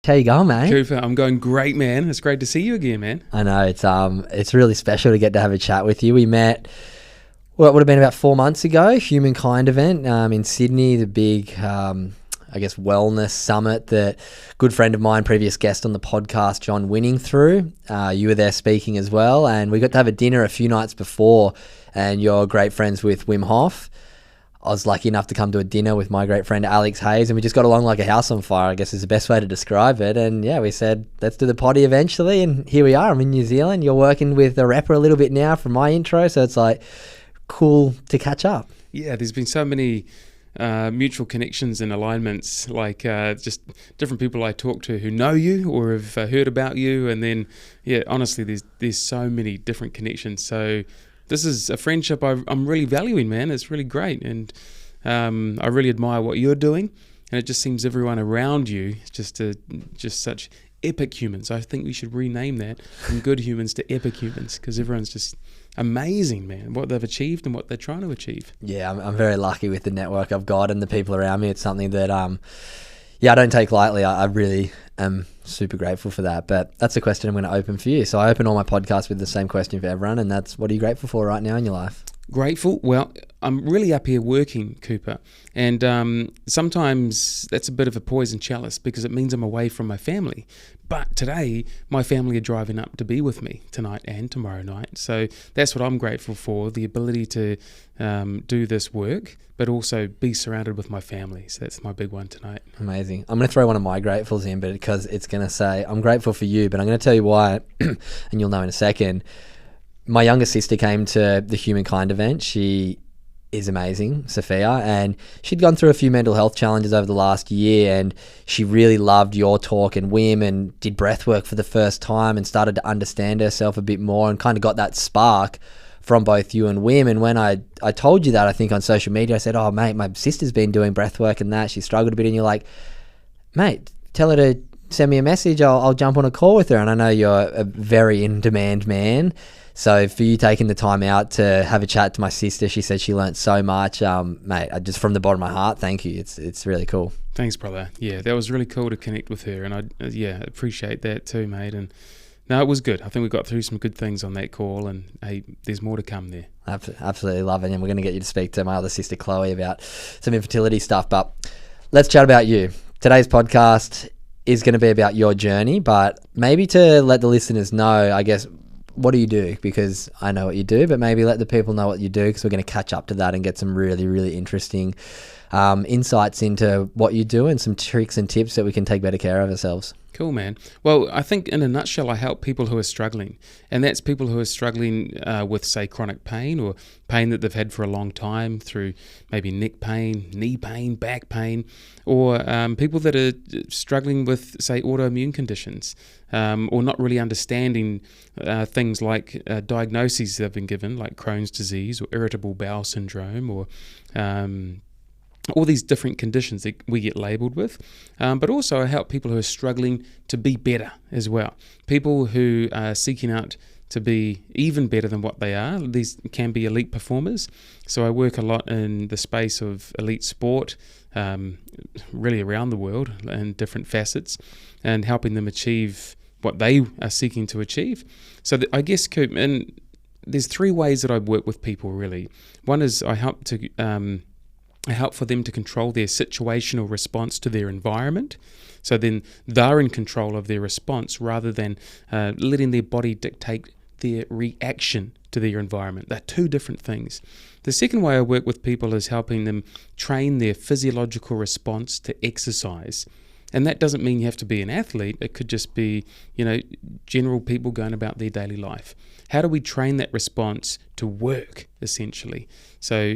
How you going, mate? Cooper, I'm going great, man. It's great to see you again, man. I know, it's really special to get to have a chat with you. We met, well, it would have been about 4 months ago, Humankind event in Sydney, the big, wellness summit that a good friend of mine, previous guest on the podcast, John Winning threw. You were there speaking as well, and we got to have a dinner a few nights before, and you're great friends with Wim Hof. I was lucky enough to come to a dinner with my great friend Alex Hayes, and we just got along like a house on fire, I guess is the best way to describe it. And yeah, we said, let's do the potty eventually, and here we are. I'm in New Zealand. You're working with the rapper a little bit now from my intro, so it's like cool to catch up. Yeah, there's been so many mutual connections and alignments, like just different people I talk to who know you or have heard about you, and then, yeah, honestly, there's so many different connections. So this is a friendship I'm really valuing, man. It's really great, and I really admire what you're doing, and it just seems everyone around you is just such epic humans. I think we should rename that from good humans to epic humans, because everyone's just amazing, man, what they've achieved and what they're trying to achieve. Yeah, I'm very lucky with the network I've got and the people around me. It's something that I don't take lightly. I really am super grateful for that. But that's a question I'm going to open for you. So I open all my podcasts with the same question for everyone, and that's, what are you grateful for right now in your life? Grateful? Well, I'm really up here working, Cooper, and sometimes that's a bit of a poison chalice because it means I'm away from my family. But today, my family are driving up to be with me tonight and tomorrow night. So that's what I'm grateful for, the ability to do this work, but also be surrounded with my family. So that's my big one tonight. Amazing. I'm going to throw one of my gratefuls in, but because it's going to say, I'm grateful for you, but I'm going to tell you why, and you'll know in a second. My younger sister came to the Humankind event. She is amazing, Sophia, and she'd gone through a few mental health challenges over the last year, and she really loved your talk and Wim, and did breath work for the first time and started to understand herself a bit more, and kind of got that spark from both you and Wim. And when I told you that, I think on social media, I said, oh mate, my sister's been doing breath work and that, she struggled a bit, and you're like, mate, tell her to send me a message, I'll jump on a call with her. And I know you're a very in-demand man, so for you taking the time out to have a chat to my sister, she said she learnt so much. Mate, I just, from the bottom of my heart, thank you. It's really cool. Thanks, brother. Yeah, that was really cool to connect with her, and I appreciate that too, mate. And no, it was good. I think we got through some good things on that call, and hey, there's more to come there. Absolutely love it, and we're going to get you to speak to my other sister Chloe about some infertility stuff. But let's chat about you. Today's podcast is going to be about your journey, but maybe to let the listeners know, I guess, what do you do? Because I know what you do, but maybe let the people know what you do, because we're going to catch up to that and get some really, really interesting insights into what you do and some tricks and tips that we can take better care of ourselves. Cool, man. Well, I think in a nutshell, I help people who are struggling, and that's people who are struggling with, say, chronic pain or pain that they've had for a long time, through maybe neck pain, knee pain, back pain, or people that are struggling with, say, autoimmune conditions, or not really understanding things like diagnoses they've been given, like Crohn's disease or irritable bowel syndrome, or all these different conditions that we get labelled with. But also I help people who are struggling to be better as well. People who are seeking out to be even better than what they are. These can be elite performers. So I work a lot in the space of elite sport, really around the world in different facets, and helping them achieve what they are seeking to achieve. So I guess, Coop, and there's 3 ways that I work with people, really. One is I help for them to control their situational response to their environment. So then they're in control of their response rather than letting their body dictate their reaction to their environment. They're 2 different things. The second way I work with people is helping them train their physiological response to exercise. And that doesn't mean you have to be an athlete. It could just be, general people going about their daily life. How do we train that response to work, essentially? So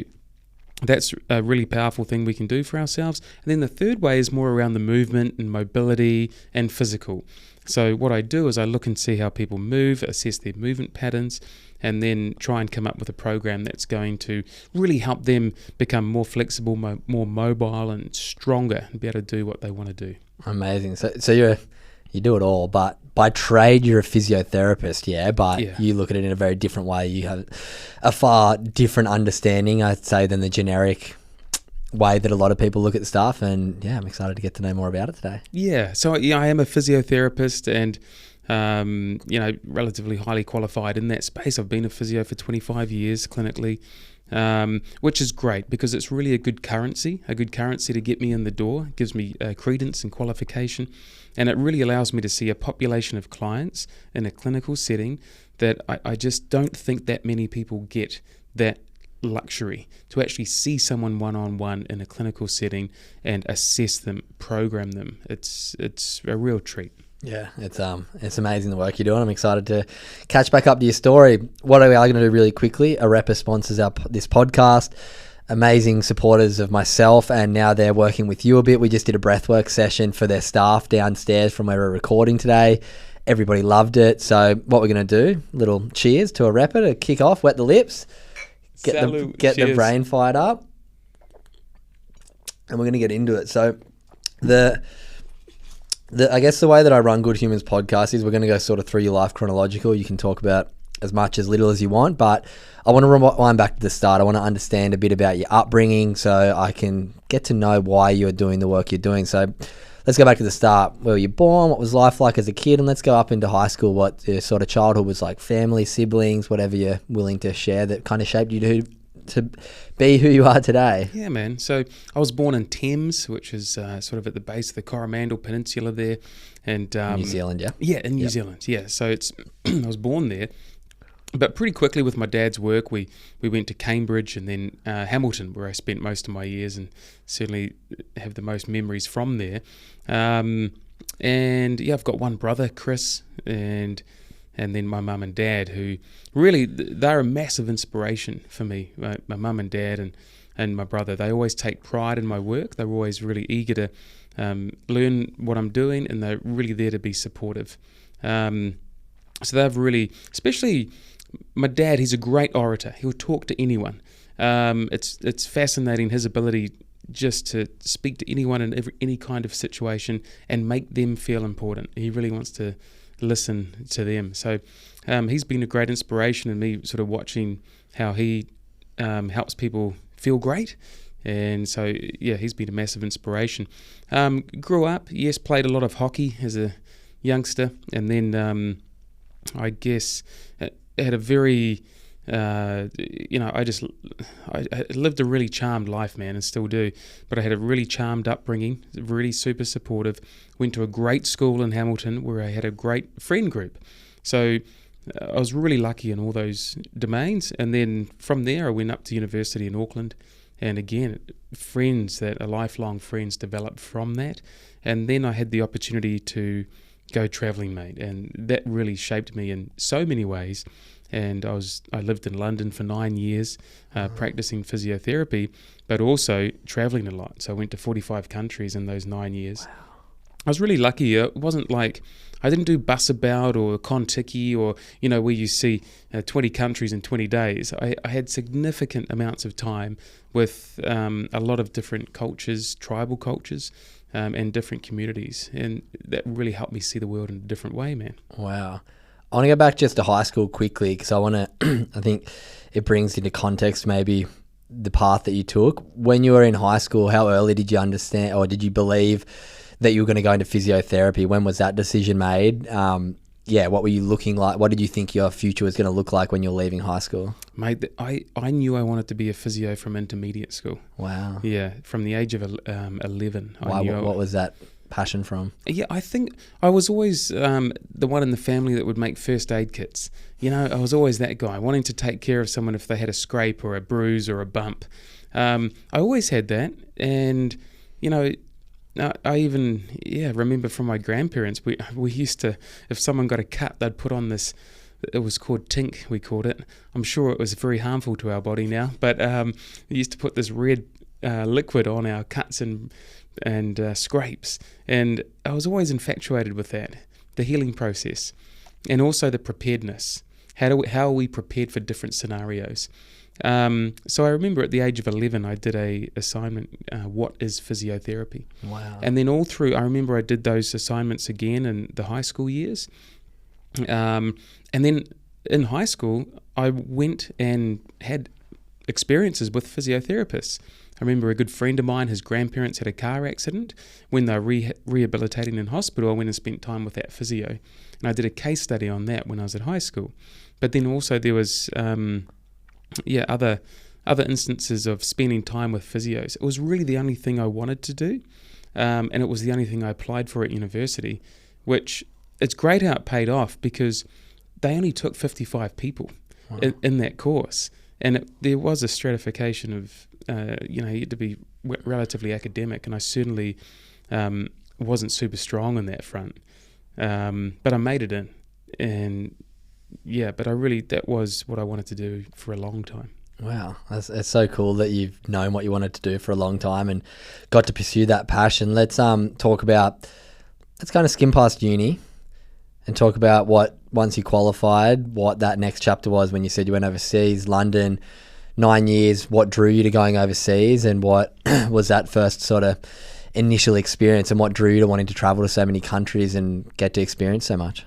that's a really powerful thing we can do for ourselves. And then the third way is more around the movement and mobility and physical. So what I do is I look and see how people move, assess their movement patterns, and then try and come up with a program that's going to really help them become more flexible, more mobile and stronger, and be able to do what they want to do. Amazing. So you do it all, but by trade you're a physiotherapist, but you look at it in a very different way. You have a far different understanding, I'd say, than the generic way that a lot of people look at stuff, and yeah, I'm excited to get to know more about it today. Yeah, so I am a physiotherapist and relatively highly qualified in that space. I've been a physio for 25 years clinically, which is great because it's really a good currency to get me in the door. It gives me credence and qualification, and it really allows me to see a population of clients in a clinical setting that I just don't think that many people get that luxury to actually see someone one-on-one in a clinical setting and assess them, program them. It's a real treat. Yeah, it's amazing the work you're doing. I'm excited to catch back up to your story. What we are going to do really quickly, Arepa sponsors this podcast. Amazing supporters of myself, and now they're working with you a bit. We just did a breathwork session for their staff downstairs from where we're recording today. Everybody loved it. So what we're going to do, little cheers to Arepa to kick off, wet the lips, get the brain fired up, and we're going to get into it. So I guess the way that I run Good Humans podcast is we're going to go sort of through your life chronological. You can talk about as much as little as you want, but I want to rewind back to the start. I want to understand a bit about your upbringing so I can get to know why you're doing the work you're doing. So let's go back to the start. Where were you born? What was life like as a kid? And let's go up into high school. What your sort of childhood was like, family, siblings, whatever you're willing to share that kind of shaped you to be who you are today. Yeah, man. So I was born in Thames, which is sort of at the base of the Coromandel Peninsula there. And New Zealand, yeah? Yeah, in New Zealand, yeah. So I was born there. But pretty quickly with my dad's work, we went to Cambridge and then Hamilton, where I spent most of my years and certainly have the most memories from there. And yeah, I've got one brother, Chris, and then my mum and dad, who really, they're a massive inspiration for me. My mum and dad and my brother, they always take pride in my work. They're always really eager to learn what I'm doing, and they're really there to be supportive. So they've really, especially my dad, he's a great orator. He'll talk to anyone. It's fascinating, his ability just to speak to anyone in any kind of situation and make them feel important. He really wants to listen to them. So he's been a great inspiration in me sort of watching how he helps people feel great. And so, yeah, he's been a massive inspiration. Grew up, yes, played a lot of hockey as a youngster, and then I guess had a very, I lived a really charmed life, man, and still do. But I had a really charmed upbringing, really super supportive. Went to a great school in Hamilton where I had a great friend group. So I was really lucky in all those domains. And then from there, I went up to university in Auckland. And again, friends that are lifelong friends developed from that. And then I had the opportunity to go travelling, mate, and that really shaped me in so many ways. And I lived in London for 9 years, practicing physiotherapy, but also travelling a lot. So I went to 45 countries in those 9 years. Wow. I was really lucky. It wasn't like I didn't do bus about or Contiki or where you see 20 countries in 20 days. I had significant amounts of time with a lot of different cultures, tribal cultures, and different communities, and that really helped me see the world in a different way, man. Wow. I want to go back just to high school quickly because I want to, I think it brings into context maybe the path that you took. When you were in high school, how early did you understand or did you believe that you were going to go into physiotherapy? When was that decision made? What were you looking like? What did you think your future was going to look like when you were leaving high school? Mate, I knew I wanted to be a physio from intermediate school. Wow. Yeah, from the age of 11. Why? What was that passion from? Yeah, I think I was always the one in the family that would make first aid kits. I was always that guy, wanting to take care of someone if they had a scrape or a bruise or a bump. I always had that, and I even remember from my grandparents, we used to, if someone got a cut, they'd put on this, it was called tink, we called it. I'm sure it was very harmful to our body now, but we used to put this red liquid on our cuts and scrapes, and I was always infatuated with that, the healing process, and also the preparedness. How are we prepared for different scenarios? So I remember at the age of 11, I did a assignment, what is physiotherapy? Wow. And then all through, I remember I did those assignments again in the high school years. And then in high school, I went and had experiences with physiotherapists. I remember a good friend of mine, his grandparents had a car accident. When they were rehabilitating in hospital, I went and spent time with that physio. And I did a case study on that when I was at high school. But then also there was other instances of spending time with physios. It was really the only thing I wanted to do, and it was the only thing I applied for at university, which it's great how it paid off because they only took 55 people in that course. And there was a stratification of, you had to be relatively academic, and I certainly wasn't super strong on that front. But I made it in, and but that was what I wanted to do for a long time. Wow, it's so cool that you've known what you wanted to do for a long time and got to pursue that passion. Let's kind of skim past uni and talk about once you qualified, what that next chapter was when you said you went overseas, London, 9 years, what drew you to going overseas, and what was that first sort of initial experience, and what drew you to wanting to travel to so many countries and get to experience so much?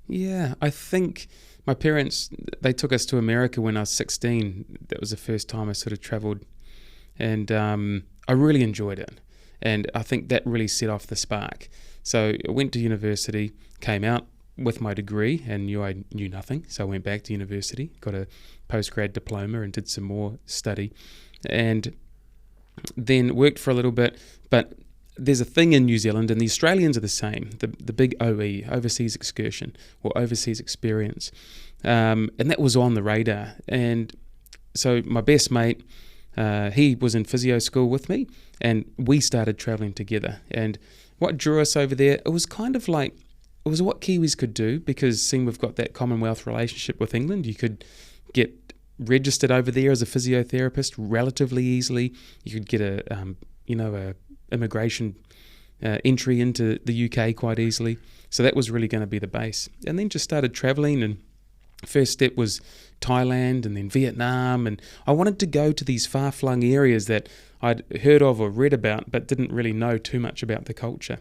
Yeah, I think my parents, they took us to America when I was 16. That was the first time I sort of travelled, and I really enjoyed it. And I think that really set off the spark. So I went to university, came out with my degree and knew I knew nothing. So I went back to university, got a postgrad diploma and did some more study, and then worked for a little bit. But there's a thing in New Zealand, and the Australians are the same, the big OE, overseas excursion or overseas experience. And that was on the radar. And so my best mate, he was in physio school with me, and we started traveling together. And what drew us over there, it was kind of like, it was what Kiwis could do, because seeing we've got that Commonwealth relationship with England, you could get registered over there as a physiotherapist relatively easily. You could get a immigration entry into the UK quite easily. So that was really going to be the base. And then just started traveling, and first step was Thailand and then Vietnam. And I wanted to go to these far-flung areas that I'd heard of or read about, but didn't really know too much about the culture.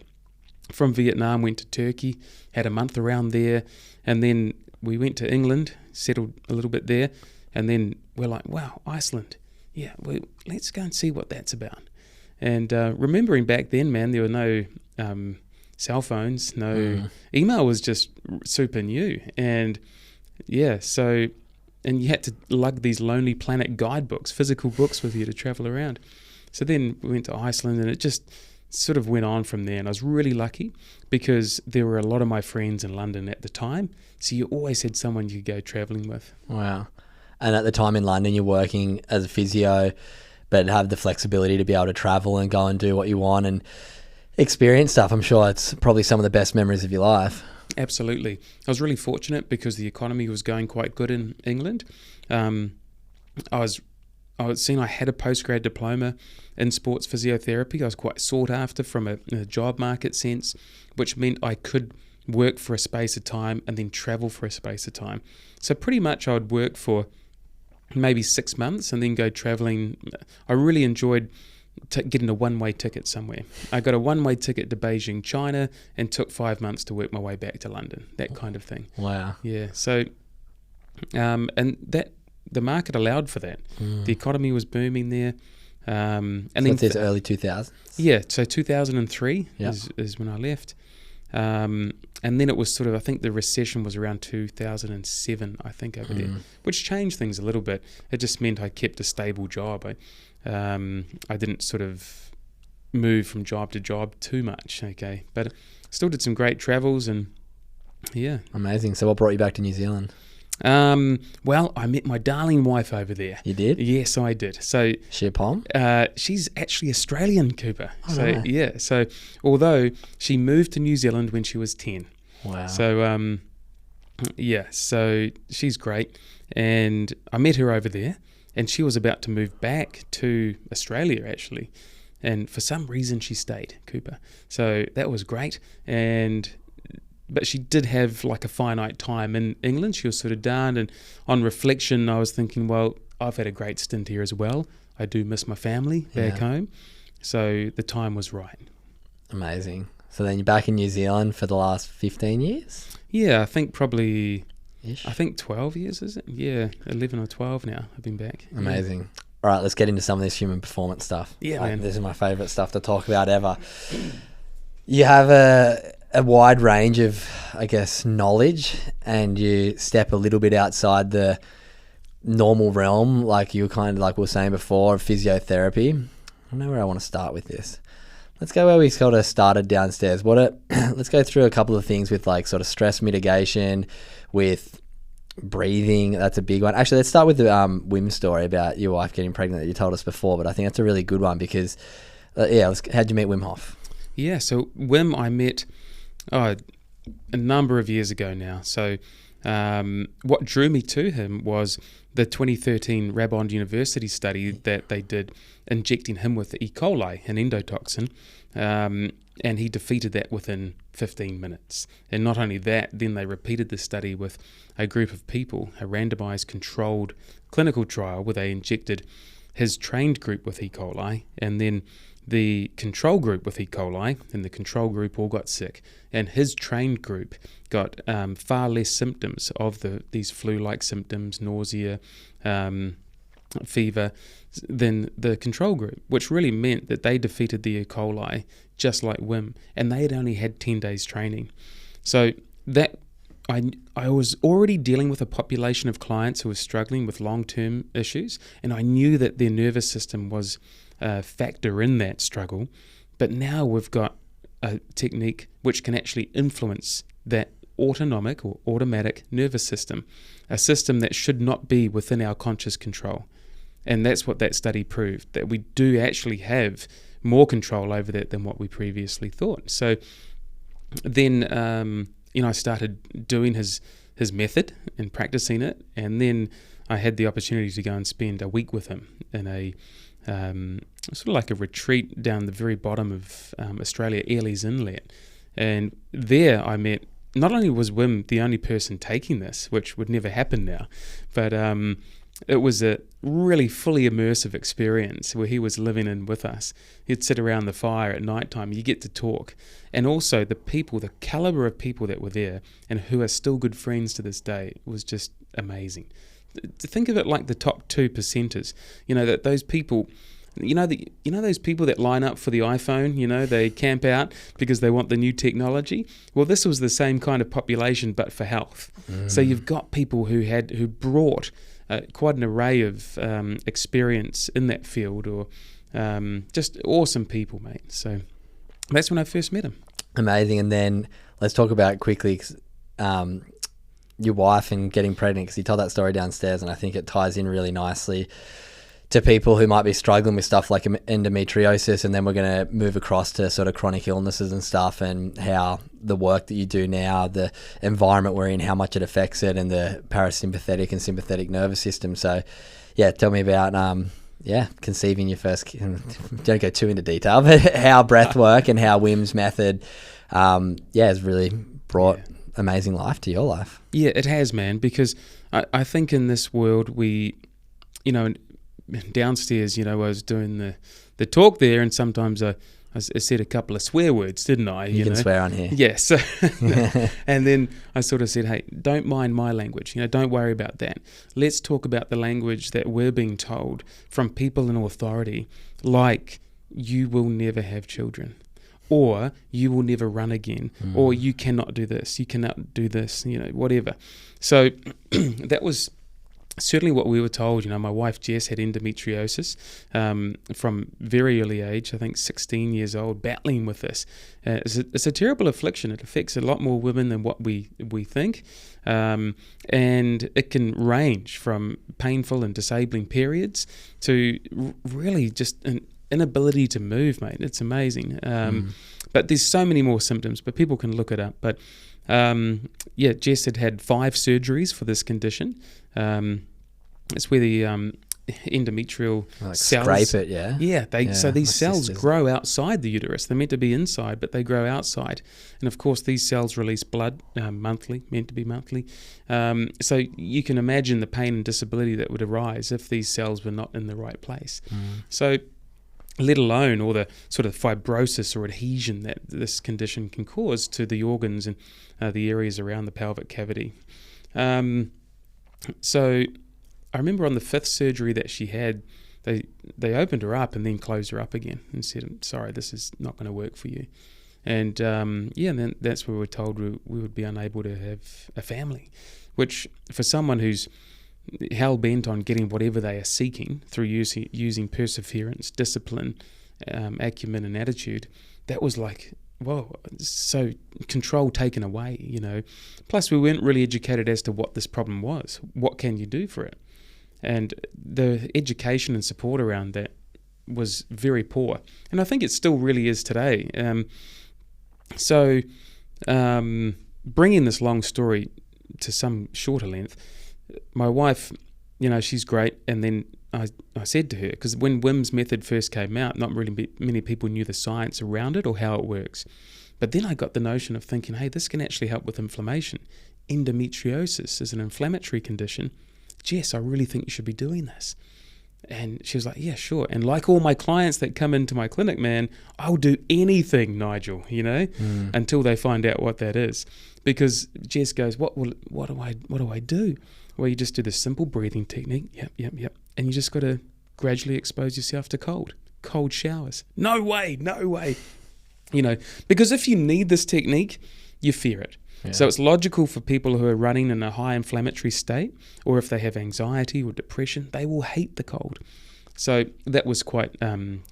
From Vietnam, went to Turkey, had a month around there, and then we went to England, settled a little bit there, and then we're like, wow, Iceland. Yeah, well, let's go and see what that's about. And remembering back then, man, there were no cell phones, no email was just super new. And and you had to lug these Lonely Planet guidebooks, physical books with you to travel around. So then we went to Iceland, and it just sort of went on from there. And I was really lucky because there were a lot of my friends in London at the time. So you always had someone you could go traveling with. Wow. And at the time in London, you're working as a physio, but have the flexibility to be able to travel and go and do what you want and experience stuff. I'm sure it's probably some of the best memories of your life. Absolutely. I was really fortunate because the economy was going quite good in England. I was seen I had a postgrad diploma in sports physiotherapy. I was quite sought after from a job market sense, which meant I could work for a space of time and then travel for a space of time. So pretty much I would work for maybe 6 months and then go traveling. I really enjoyed getting a one-way ticket somewhere. I got a one-way ticket to Beijing, China, and took 5 months to work my way back to London, that kind of thing. Wow. Yeah, so, and that the market allowed for that. The economy was booming there. And so then it's early 2000s? Yeah, so 2003 is when I left. And then it was sort of, I think the recession was around 2007, I think, over there, which changed things a little bit. It just meant I kept a stable job. I didn't sort of move from job to job too much, okay? But still did some great travels, and yeah. Amazing. So what brought you back to New Zealand? Well, I met my darling wife over there. You did? Yes, I did. So she a Pom? She's actually Australian, Cooper. Oh, so right. yeah. So although she moved to New Zealand when she was 10. Wow. So yeah. So she's great, and I met her over there, and she was about to move back to Australia actually, and for some reason she stayed, Cooper. So that was great, but she did have like a finite time in England. She was sort of done, and on reflection I was thinking, well, I've had a great stint here as well. I do miss my family back home. So the time was right. Amazing. So then you're back in New Zealand for the last 15 years? Yeah, I think probably... Ish. I think 12 years, is it? Yeah, 11 or 12 now I've been back. Amazing. All right, let's get into some of this human performance stuff. Yeah, man. This is my favourite stuff to talk about ever. You have a wide range of, I guess, knowledge, and you step a little bit outside the normal realm, like you kind of like we were saying before, physiotherapy. I don't know where I want to start with this. Let's go where we sort of started downstairs. Let's go through a couple of things with like sort of stress mitigation, with breathing. That's a big one. Actually, let's start with the Wim story about your wife getting pregnant that you told us before, but I think that's a really good one because, how'd you meet Wim Hof? Yeah, so Wim I met a number of years ago now. So what drew me to him was the 2013 Rabond University study that they did injecting him with E. coli, an endotoxin, and he defeated that within 15 minutes. And not only that, then they repeated the study with a group of people, a randomized controlled clinical trial where they injected his trained group with E. coli and then the control group with E. coli, and the control group all got sick, and his trained group got far less symptoms of these flu-like symptoms, nausea, fever, than the control group, which really meant that they defeated the E. coli just like Wim, and they had only had 10 days training. So that I was already dealing with a population of clients who were struggling with long-term issues, and I knew that their nervous system was a factor in that struggle. But now we've got a technique which can actually influence that autonomic or automatic nervous system, a system that should not be within our conscious control. And that's what that study proved, that we do actually have more control over that than what we previously thought. So then I started doing his method and practicing it, and then I had the opportunity to go and spend a week with him in a sort of like a retreat down the very bottom of Australia, Airlies Inlet. And there I met, not only was Wim the only person taking this, which would never happen now, but it was a really fully immersive experience where he was living in with us. He'd sit around the fire at night time, you get to talk. And also the people, the caliber of people that were there and who are still good friends to this day was just amazing. To think of it like the top 2%ers, that those people, those people that line up for the iPhone, they camp out because they want the new technology. Well, this was the same kind of population, but for health. So you've got people who brought quite an array of experience in that field, or just awesome people, mate. So that's when I first met him. Amazing. And then let's talk about quickly your wife and getting pregnant, because you told that story downstairs, and I think it ties in really nicely to people who might be struggling with stuff like endometriosis. And then we're going to move across to sort of chronic illnesses and stuff, and how the work that you do now, the environment we're in, how much it affects it, and the parasympathetic and sympathetic nervous system. So yeah, tell me about conceiving your first, don't go too into detail, but how breath work and how Wim's method has really brought amazing life to your life. Yeah, it has, man, because I think in this world we, downstairs, I was doing the talk there, and sometimes I said a couple of swear words, didn't I? You can swear on here. Yes. And then I sort of said, hey, don't mind my language. Don't worry about that. Let's talk about the language that we're being told from people in authority, like you will never have children, or you will never run again, or you cannot do this, you cannot do this, whatever. So that was certainly what we were told. My wife Jess had endometriosis from very early age, I think 16 years old, battling with this. It's a terrible affliction. It affects a lot more women than what we think, and it can range from painful and disabling periods to really just an inability to move, mate. It's amazing. But there's so many more symptoms, but people can look it up. But Jess had 5 surgeries for this condition. It's where the endometrial cells scrape it, yeah. Yeah, so these cells grow outside the uterus. They're meant to be inside, but they grow outside. And of course, these cells release blood monthly, meant to be monthly. So you can imagine the pain and disability that would arise if these cells were not in the right place. So let alone all the sort of fibrosis or adhesion that this condition can cause to the organs and the areas around the pelvic cavity. So I remember on the 5th surgery that she had, they opened her up and then closed her up again and said, sorry, this is not going to work for you. And and then that's where we were told we would be unable to have a family, which for someone who's hell-bent on getting whatever they are seeking through using perseverance, discipline, acumen and attitude, that was like, whoa, so control taken away, you know. Plus we weren't really educated as to what this problem was. What can you do for it? And the education and support around that was very poor. And I think it still really is today. So bringing this long story to some shorter length, my wife, you know, she's great. And then I said to her, because when WIM's method first came out, not really many people knew the science around it or how it works. But then I got the notion of thinking, hey, this can actually help with inflammation. Endometriosis is an inflammatory condition. Jess, I really think you should be doing this. And she was like, yeah, sure. And like all my clients that come into my clinic, man, I'll do anything, Nigel, you know, until they find out what that is. Because Jess goes, what do I do? Well, you just do this simple breathing technique. Yep. And you just got to gradually expose yourself to cold showers. No way. You know, because if you need this technique, you fear it. Yeah. So it's logical for people who are running in a high inflammatory state, or if they have anxiety or depression, they will hate the cold. So that was quite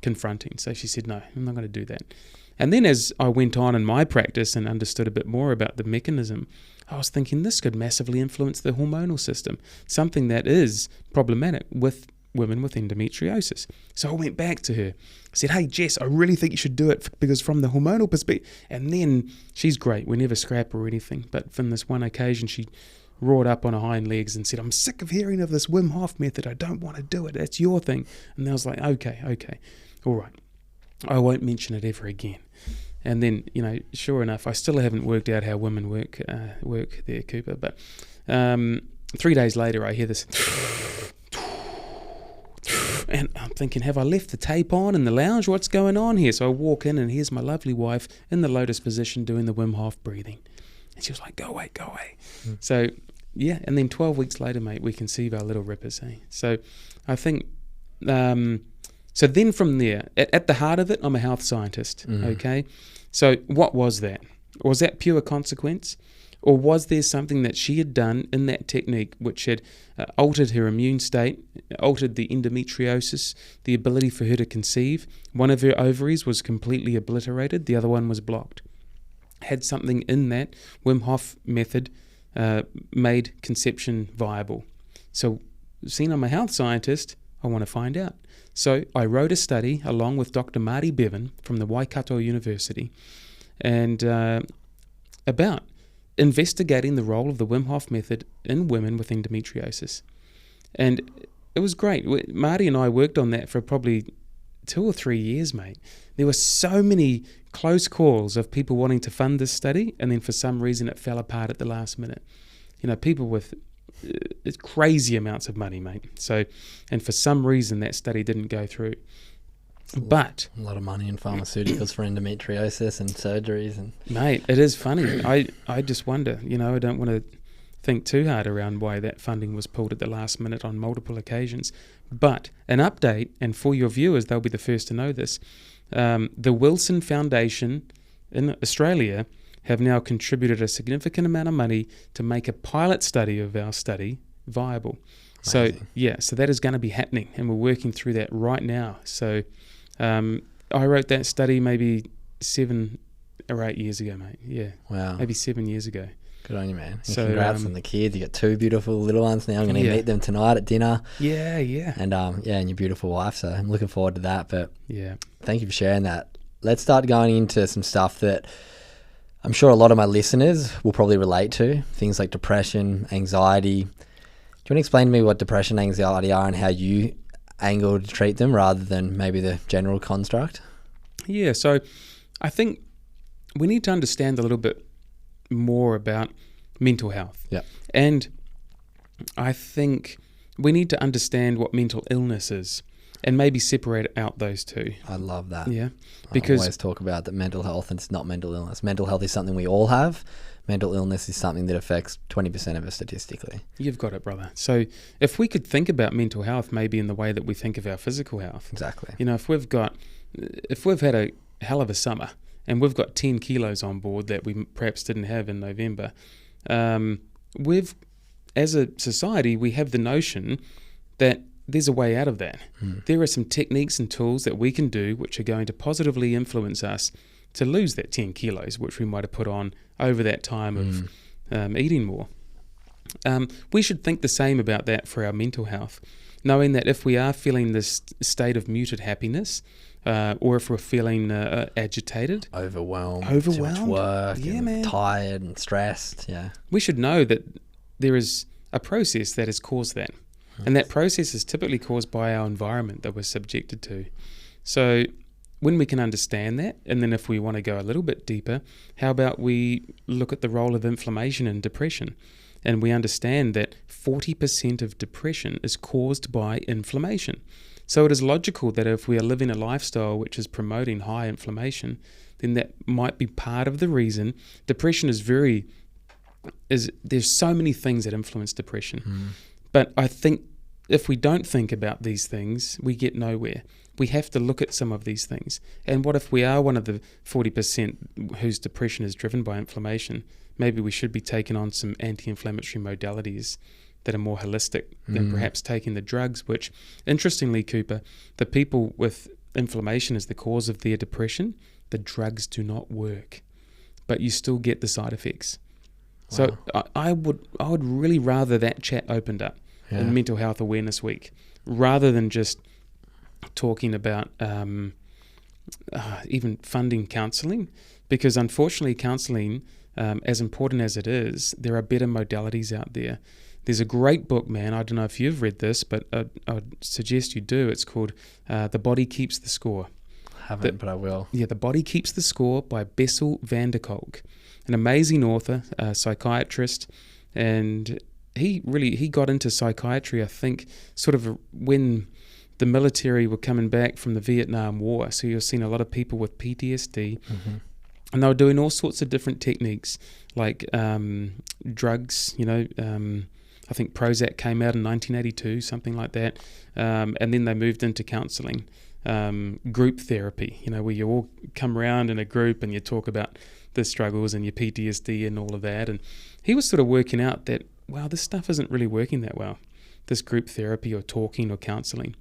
confronting. So she said, no, I'm not going to do that. And then as I went on in my practice and understood a bit more about the mechanism, I was thinking this could massively influence the hormonal system, something that is problematic with women with endometriosis. So I went back to her. I said, hey, Jess, I really think you should do it because from the hormonal perspective. And then she's great. We never scrap or anything. But from this one occasion, she roared up on her hind legs and said, I'm sick of hearing of this Wim Hof method. I don't want to do it. That's your thing. And I was like, okay. All right. I won't mention it ever again. And then, you know, sure enough, I still haven't worked out how women work there, Cooper. But 3 days later, I hear this. And I'm thinking, have I left the tape on in the lounge? What's going on here? So I walk in and here's my lovely wife in the lotus position doing the Wim Hof breathing. And she was like, go away. So, yeah, and then 12 weeks later, mate, we conceive our little rippers. So I think, so then from there, at the heart of it, I'm a health scientist, okay? So what was that? Was that pure consequence? Or was there something that she had done in that technique which had altered her immune state, altered the endometriosis, the ability for her to conceive? One of her ovaries was completely obliterated, the other one was blocked. Had something in that Wim Hof method made conception viable. So, seeing I'm a health scientist, I want to find out. So I wrote a study along with Dr. Marty Bevan from the Waikato University and about investigating the role of the Wim Hof method in women with endometriosis. And it was great. Marty and I worked on that for probably 2 or 3 years, mate. There were so many close calls of people wanting to fund this study, and then for some reason it fell apart at the last minute. You know, people with crazy amounts of money, mate. So, and for some reason that study didn't go through. But a lot of money in pharmaceuticals for endometriosis and surgeries, and mate, it is funny. I just wonder, you know, I don't want to think too hard around why that funding was pulled at the last minute on multiple occasions. But an update, and for your viewers, they'll be the first to know this. The Wilson Foundation in Australia have now contributed a significant amount of money to make a pilot study of our study viable. Amazing. So yeah, so that is going to be happening, and we're working through that right now. So I wrote that study maybe 7 or 8 years ago, mate. Yeah. Wow. Maybe 7 years ago. Good on you, man. And so, congrats on the kids. You got 2 beautiful little ones now. I'm going to meet them tonight at dinner. Yeah. And and your beautiful wife. So I'm looking forward to that. But yeah, thank you for sharing that. Let's start going into some stuff that I'm sure a lot of my listeners will probably relate to. Things like depression, anxiety. Do you want to explain to me what depression and anxiety are and how you angle to treat them rather than maybe the general construct? Yeah, so I think we need to understand a little bit more about mental health. Yeah. And I think we need to understand what mental illness is and maybe separate out those two. I love that. Yeah. Because I always talk about that mental health and it's not mental illness. Mental health is something we all have. mental illness is something that affects 20% of us statistically. You've got it, brother. So if we could think about mental health maybe in the way that we think of our physical health. Exactly. You know, if we've had a hell of a summer and we've got 10 kilos on board that we perhaps didn't have in November, as a society, we have the notion that there's a way out of that. There are some techniques and tools that we can do which are going to positively influence us to lose that 10 kilos, which we might have put on over that time of eating more. We should think the same about that for our mental health, knowing that if we are feeling this state of muted happiness, or if we're feeling agitated, overwhelmed, too much work, tired and stressed, we should know that there is a process that has caused that. And that process is typically caused by our environment that we're subjected to. So when we can understand that, and then if we want to go a little bit deeper, how about we look at the role of inflammation in depression? And we understand that 40% of depression is caused by inflammation. So it is logical that if we are living a lifestyle which is promoting high inflammation, then that might be part of the reason. Depression there's so many things that influence depression. But I think if we don't think about these things, we get nowhere. We have to look at some of these things. And what if we are one of the 40% whose depression is driven by inflammation? Maybe we should be taking on some anti-inflammatory modalities that are more holistic than perhaps taking the drugs, which, interestingly, Cooper, the people with inflammation as the cause of their depression, the drugs do not work, but you still get the side effects. Wow. So I would really rather that chat opened up in Mental Health Awareness Week, rather than just talking about even funding counselling, because unfortunately counselling, as important as it is, there are better modalities out there. There's a great book, man. I don't know if you've read this, but I'd suggest you do. It's called The Body Keeps the Score. I haven't, but I will. Yeah, The Body Keeps the Score by Bessel van der Kolk, an amazing author, psychiatrist, and he got into psychiatry, I think, sort of when the military were coming back from the Vietnam War. So you're seeing a lot of people with PTSD, and they were doing all sorts of different techniques, like drugs, I think Prozac came out in 1982, something like that, and then they moved into counselling, group therapy, where you all come around in a group and you talk about the struggles and your PTSD and all of that. And he was sort of working out that, wow, this stuff isn't really working that well, this group therapy or talking or counselling.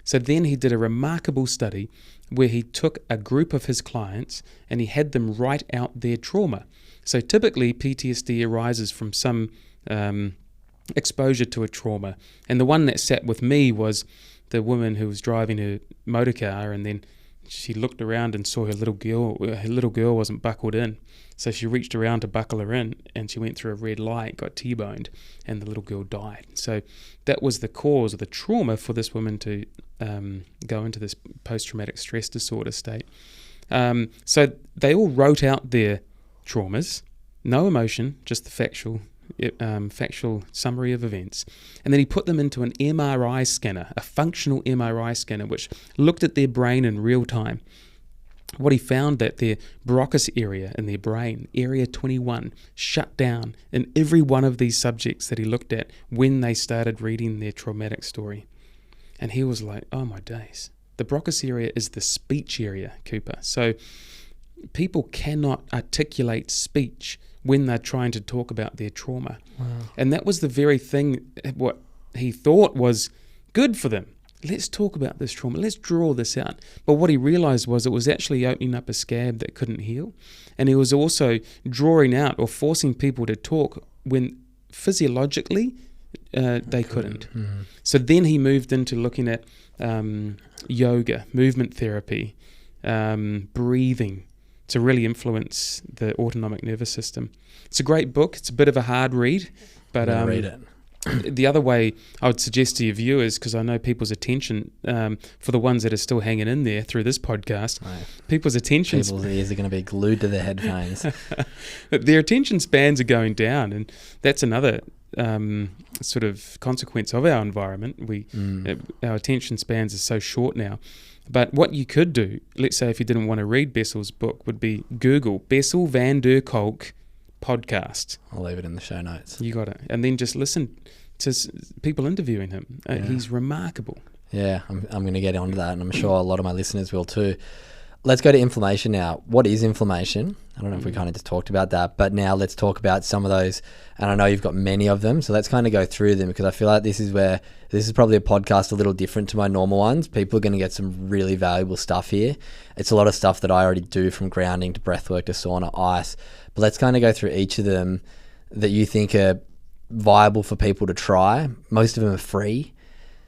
So then he did a remarkable study where he took a group of his clients and he had them write out their trauma. So typically PTSD arises from some exposure to a trauma. And the one that sat with me was the woman who was driving her motor car, and then she looked around and saw her little girl wasn't buckled in. So she reached around to buckle her in, and she went through a red light, got T-boned, and the little girl died. So that was the cause of the trauma for this woman to go into this post-traumatic stress disorder state. So they all wrote out their traumas, no emotion, just the factual summary of events. And then he put them into an MRI scanner, a functional MRI scanner, which looked at their brain in real time. What he found that their Broca's area in their brain, area 21, shut down in every one of these subjects that he looked at when they started reading their traumatic story. And he was like, oh my days. The Broca's area is the speech area, Cooper. So people cannot articulate speech when they're trying to talk about their trauma. Wow. And that was the very thing what he thought was good for them. Let's talk about this trauma. Let's draw this out. But what he realized was it was actually opening up a scab that couldn't heal. And he was also drawing out or forcing people to talk when physiologically they couldn't. Mm-hmm. So then he moved into looking at yoga, movement therapy, breathing, to really influence the autonomic nervous system. It's a great book. It's a bit of a hard read, but read it. The other way I would suggest to your viewers, because I know people's attention, for the ones that are still hanging in there through this podcast, right. People's ears are going to be glued to their headphones. Their attention spans are going down, and that's another sort of consequence of our environment. Our attention spans are so short now. But what you could do, let's say if you didn't want to read Bessel's book, would be Google Bessel van der Kolk podcast. I'll leave it in the show notes. You got it. And then just listen to people interviewing him. He's remarkable. Yeah, I'm going to get onto that, and I'm sure a lot of my listeners will too. Let's go to inflammation now. What is inflammation? I don't know if we kind of just talked about that, but now let's talk about some of those. And I know you've got many of them, so let's kind of go through them, because I feel like this is probably a podcast a little different to my normal ones. People are going to get some really valuable stuff here. It's a lot of stuff that I already do, from grounding to breathwork to sauna, ice. But let's kind of go through each of them that you think are viable for people to try. Most of them are free.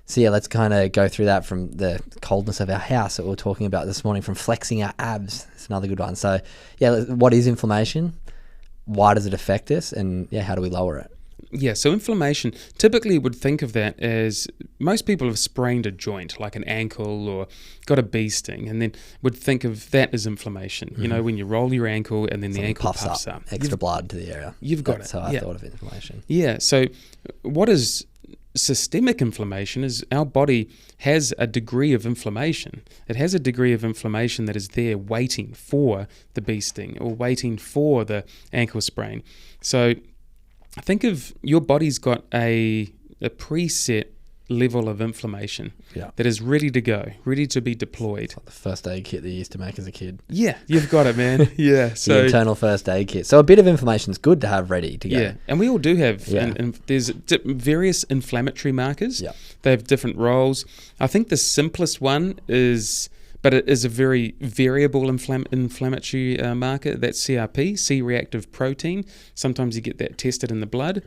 So yeah, let's kind of go through that, from the coldness of our house that we were talking about this morning, from flexing our abs. It's another good one. So yeah, what is inflammation? Why does it affect us? And yeah, how do we lower it? Yeah, so inflammation, typically would think of that as, most people have sprained a joint, like an ankle, or got a bee sting, and then would think of that as inflammation. You know, when you roll your ankle and then the ankle puffs up. Extra blood to the area. You've got That's it. how I thought of inflammation. Yeah, so what is systemic inflammation is our body has a degree of inflammation. It has a degree of inflammation that is there waiting for the bee sting or waiting for the ankle sprain. So think of your body's got a preset level of inflammation that is ready to go, ready to be deployed. It's like the first aid kit that you used to make as a kid. Yeah, you've got it, man. Yeah. So the internal first aid kit. So a bit of inflammation is good to have ready to go. Yeah, and we all do have, and there's various inflammatory markers. Yeah. They have different roles. I think the simplest one is, but it is a very variable inflammatory marker. That's CRP, C-reactive protein. Sometimes you get that tested in the blood.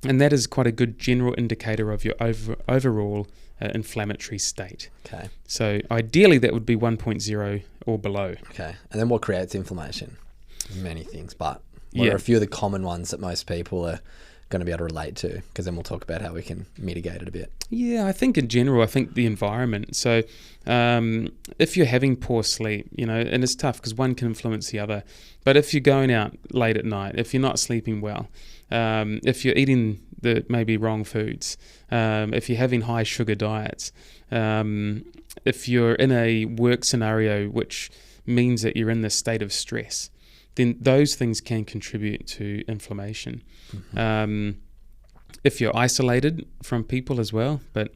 And that is quite a good general indicator of your overall inflammatory state. Okay. So ideally that would be 1.0 or below. Okay. And then what creates inflammation? Many things, but what are a few of the common ones that most people are going to be able to relate to? Because then we'll talk about how we can mitigate it a bit. Yeah, I think in general, the environment. So if you're having poor sleep, and it's tough because one can influence the other, but if you're going out late at night, if you're not sleeping well, if you're eating the maybe wrong foods, if you're having high sugar diets, if you're in a work scenario which means that you're in this state of stress, then those things can contribute to inflammation. Mm-hmm. If you're isolated from people as well, but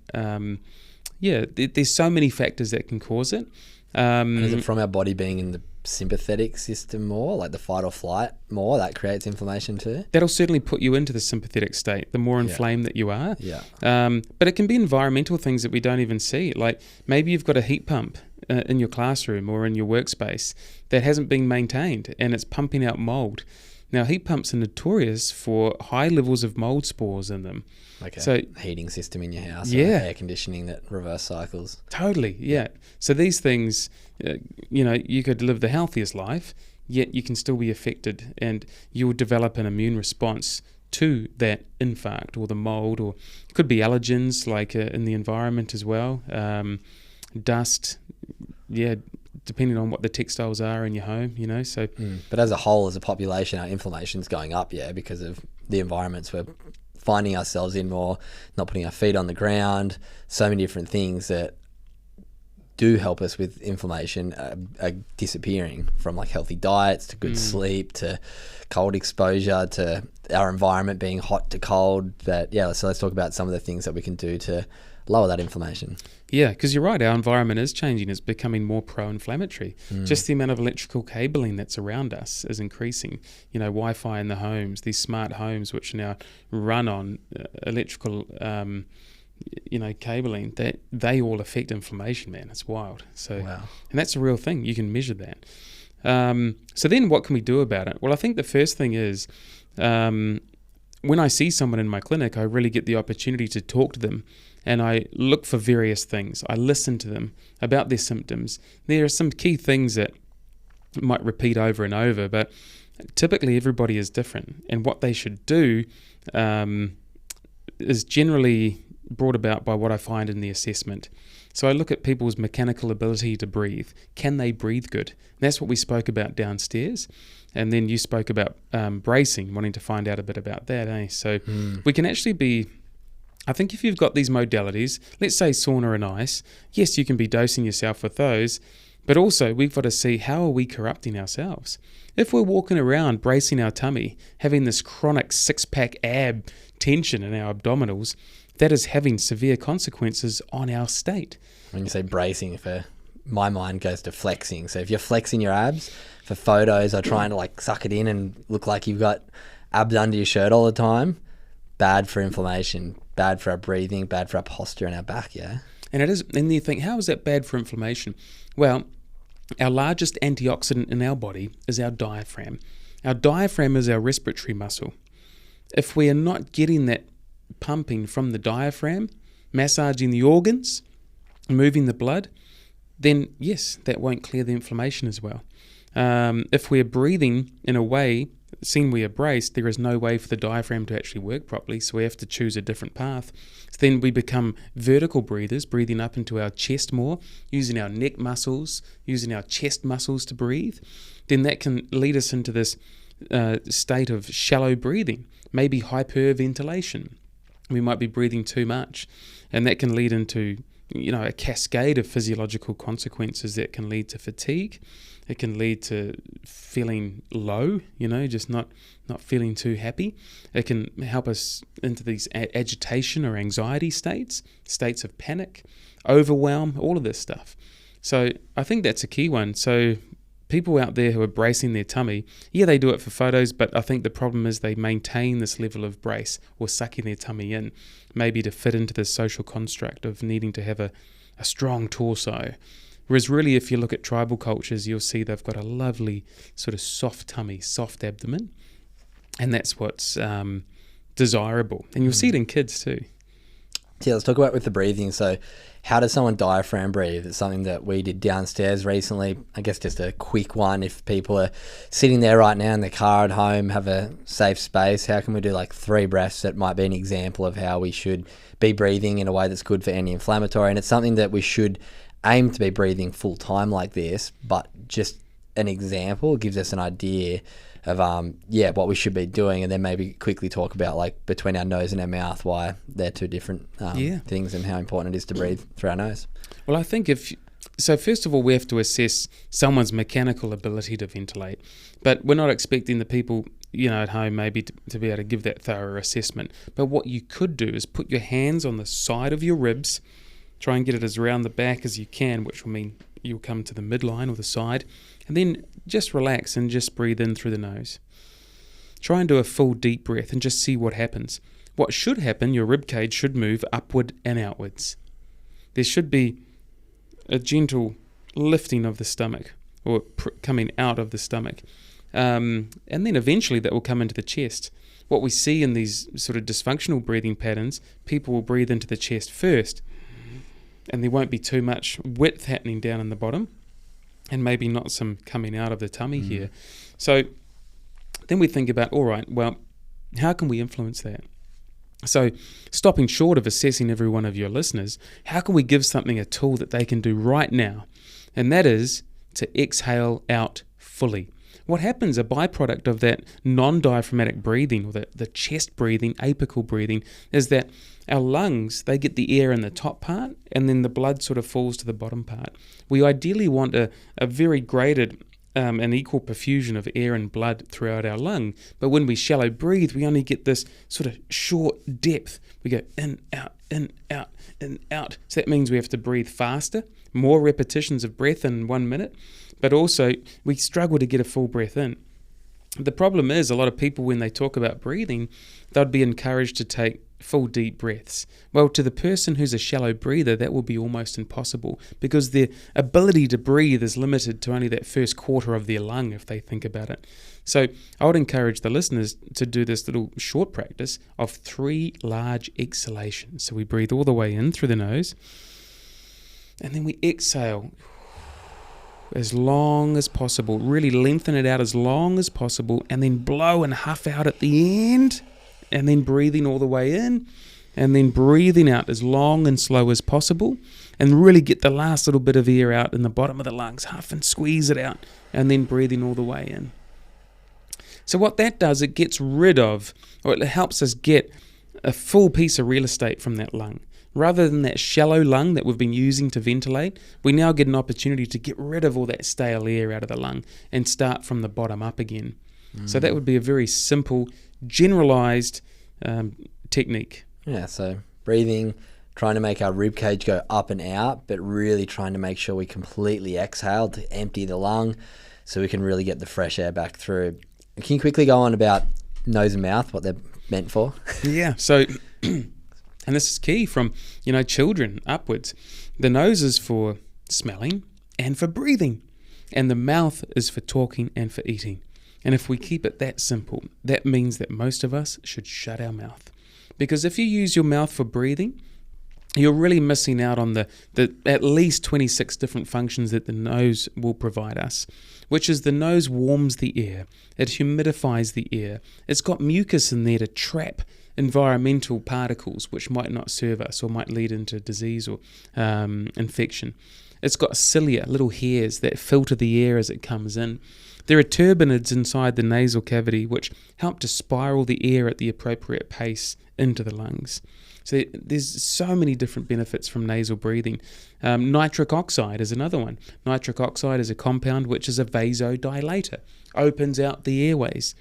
there's so many factors that can cause it. Is it from our body being in the sympathetic system more, like the fight or flight more, that creates inflammation too? That'll certainly put you into the sympathetic state, the more inflamed that you are. Yeah. But it can be environmental things that we don't even see. Like maybe you've got a heat pump in your classroom or in your workspace that hasn't been maintained and it's pumping out mold. Now, heat pumps are notorious for high levels of mold spores in them. Like a heating system in your house, or air conditioning that reverse cycles. Totally, yeah. So these things, you could live the healthiest life, yet you can still be affected, and you'll develop an immune response to that infarct or the mold, or it could be allergens like in the environment as well, dust, depending on what the textiles are in your home, so. But as a whole, as a population, our inflammation's going up, because of the environments we're finding ourselves in more, not putting our feet on the ground, so many different things that do help us with inflammation are disappearing, from like healthy diets to good sleep to cold exposure to our environment being hot to cold. But so let's talk about some of the things that we can do to lower that inflammation. Yeah, because you're right, our environment is changing. It's becoming more pro-inflammatory. Just the amount of electrical cabling that's around us is increasing. Wi-Fi in the homes, these smart homes which now run on electrical cabling, that they all affect inflammation, man. It's wild. So, wow. And that's a real thing. You can measure that. So then what can we do about it? Well, I think the first thing is when I see someone in my clinic, I really get the opportunity to talk to them, and I look for various things. I listen to them about their symptoms. There are some key things that might repeat over and over, but typically everybody is different, and what they should do is generally brought about by what I find in the assessment. So I look at people's mechanical ability to breathe. Can they breathe good? And that's what we spoke about downstairs. And then you spoke about bracing, wanting to find out a bit about that. So we can actually be, I think if you've got these modalities, let's say sauna and ice, yes, you can be dosing yourself with those, But also, we've got to see, how are we corrupting ourselves? If we're walking around bracing our tummy, having this chronic six-pack ab tension in our abdominals, that is having severe consequences on our state. When you say bracing, my mind goes to flexing. So if you're flexing your abs for photos or trying to like suck it in and look like you've got abs under your shirt all the time, bad for inflammation, bad for our breathing, bad for our posture and our back, yeah? And it is. And you think, how is that bad for inflammation? Well, our largest antioxidant in our body is our diaphragm. Our diaphragm is our respiratory muscle. If we are not getting that pumping from the diaphragm, massaging the organs, moving the blood, then yes, that won't clear the inflammation as well. If we're breathing in a way, seeing we are braced, there is no way for the diaphragm to actually work properly, so we have to choose a different path. So then we become vertical breathers, breathing up into our chest more, using our neck muscles, using our chest muscles to breathe. Then that can lead us into this state of shallow breathing, maybe hyperventilation. We might be breathing too much, and that can lead into a cascade of physiological consequences that can lead to fatigue. It can lead to feeling low, just not feeling too happy. It can help us into these agitation or anxiety states of panic, overwhelm, all of this stuff. So I think that's a key one. So people out there who are bracing their tummy, yeah, they do it for photos, but I think the problem is they maintain this level of brace or sucking their tummy in, maybe to fit into the social construct of needing to have a strong torso. Whereas really, if you look at tribal cultures, you'll see they've got a lovely sort of soft tummy, soft abdomen, and that's what's desirable. And you'll see it in kids too. Yeah, let's talk about with the breathing. So how does someone diaphragm breathe? It's something that we did downstairs recently. I guess just a quick one. If people are sitting there right now in their car at home, have a safe space, how can we do like 3 breaths? That might be an example of how we should be breathing in a way that's good for anti-inflammatory. And it's something that we should aim to be breathing full time like this, but just an example gives us an idea of what we should be doing, and then maybe quickly talk about like between our nose and our mouth, why they're two different things, and how important it is to breathe through our nose. Well, I think first of all, we have to assess someone's mechanical ability to ventilate, but we're not expecting the people at home maybe to be able to give that thorough assessment. But what you could do is put your hands on the side of your ribs, try and get it as around the back as you can, which will mean you'll come to the midline or the side, and then just relax and just breathe in through the nose. Try and do a full deep breath and just see what happens. What should happen, your rib cage should move upward and outwards. There should be a gentle lifting of the stomach, or coming out of the stomach. And then eventually that will come into the chest. What we see in these sort of dysfunctional breathing patterns, people will breathe into the chest first, and there won't be too much width happening down in the bottom, and maybe not some coming out of the tummy here. So then we think about, all right, well, how can we influence that? So stopping short of assessing every one of your listeners, how can we give something a tool that they can do right now? And that is to exhale out fully. What happens, a byproduct of that non-diaphragmatic breathing, or the chest breathing, apical breathing, is that our lungs, they get the air in the top part, and then the blood sort of falls to the bottom part. We ideally want a very graded and equal perfusion of air and blood throughout our lung. But when we shallow breathe, we only get this sort of short depth. We go in, out, in, out, in, out. So that means we have to breathe faster, more repetitions of breath in 1 minute, but also we struggle to get a full breath in. The problem is, a lot of people, when they talk about breathing, they'd be encouraged to take full deep breaths. Well, to the person who's a shallow breather, that will be almost impossible, because their ability to breathe is limited to only that first quarter of their lung, if they think about it. So I would encourage the listeners to do this little short practice of 3 large exhalations. So we breathe all the way in through the nose, and then we exhale as long as possible, really lengthen it out as long as possible, and then blow and huff out at the end, and then breathing all the way in, and then breathing out as long and slow as possible, and really get the last little bit of air out in the bottom of the lungs, huff and squeeze it out, and then breathing all the way in. So what that does, it gets rid of, or it helps us get a full piece of real estate from that lung. Rather than that shallow lung that we've been using to ventilate, we now get an opportunity to get rid of all that stale air out of the lung and start from the bottom up again. So that would be a very simple, generalized technique. Yeah, so breathing, trying to make our rib cage go up and out, but really trying to make sure we completely exhale to empty the lung so we can really get the fresh air back through. Can you quickly go on about nose and mouth, what they're meant for? Yeah, so... And this is key from, children upwards. The nose is for smelling and for breathing. And the mouth is for talking and for eating. And if we keep it that simple, that means that most of us should shut our mouth. Because if you use your mouth for breathing, you're really missing out on the at least 26 different functions that the nose will provide us, which is the nose warms the air. It humidifies the air. It's got mucus in there to trap environmental particles which might not serve us or might lead into disease or infection. It's got cilia, little hairs that filter the air as it comes in. There are turbinates inside the nasal cavity which help to spiral the air at the appropriate pace into the lungs. So there's so many different benefits from nasal breathing. Nitric oxide is another one. Nitric oxide is a compound which is a vasodilator, opens out the airways,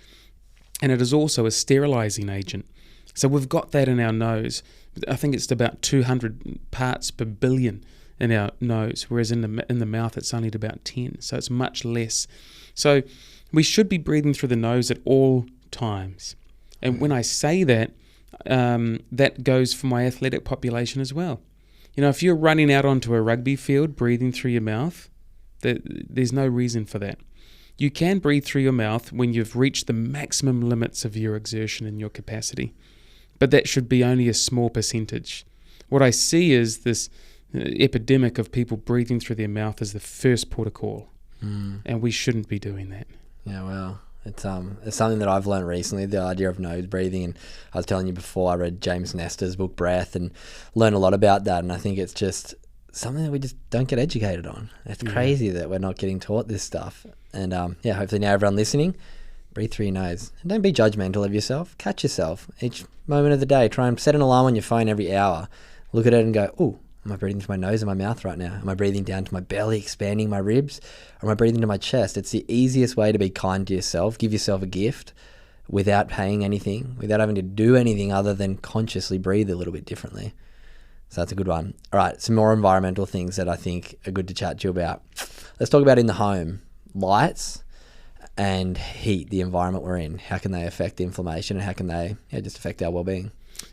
and it is also a sterilizing agent. So we've got that in our nose. I think it's about 200 parts per billion in our nose, whereas in the mouth it's only at about 10. So it's much less. So we should be breathing through the nose at all times. And when I say that, that goes for my athletic population as well. If you're running out onto a rugby field breathing through your mouth, there's no reason for that. You can breathe through your mouth when you've reached the maximum limits of your exertion and your capacity. But that should be only a small percentage. What I see is this epidemic of people breathing through their mouth as the first port of call. And we shouldn't be doing that. Yeah, well, it's something that I've learned recently, the idea of nose breathing. And I was telling you before, I read James Nestor's book, Breath, and learned a lot about that. And I think it's just something that we just don't get educated on. It's crazy that we're not getting taught this stuff. And hopefully now everyone listening, breathe through your nose. And don't be judgmental of yourself. Catch yourself each moment of the day. Try and set an alarm on your phone every hour. Look at it and go, ooh, am I breathing through my nose and my mouth right now? Am I breathing down to my belly, expanding my ribs? Or am I breathing to my chest? It's the easiest way to be kind to yourself. Give yourself a gift without paying anything, without having to do anything other than consciously breathe a little bit differently. So that's a good one. All right, some more environmental things that I think are good to chat to you about. Let's talk about in the home. Lights and heat, the environment we're in. How can they affect inflammation and how can they just affect our well-being?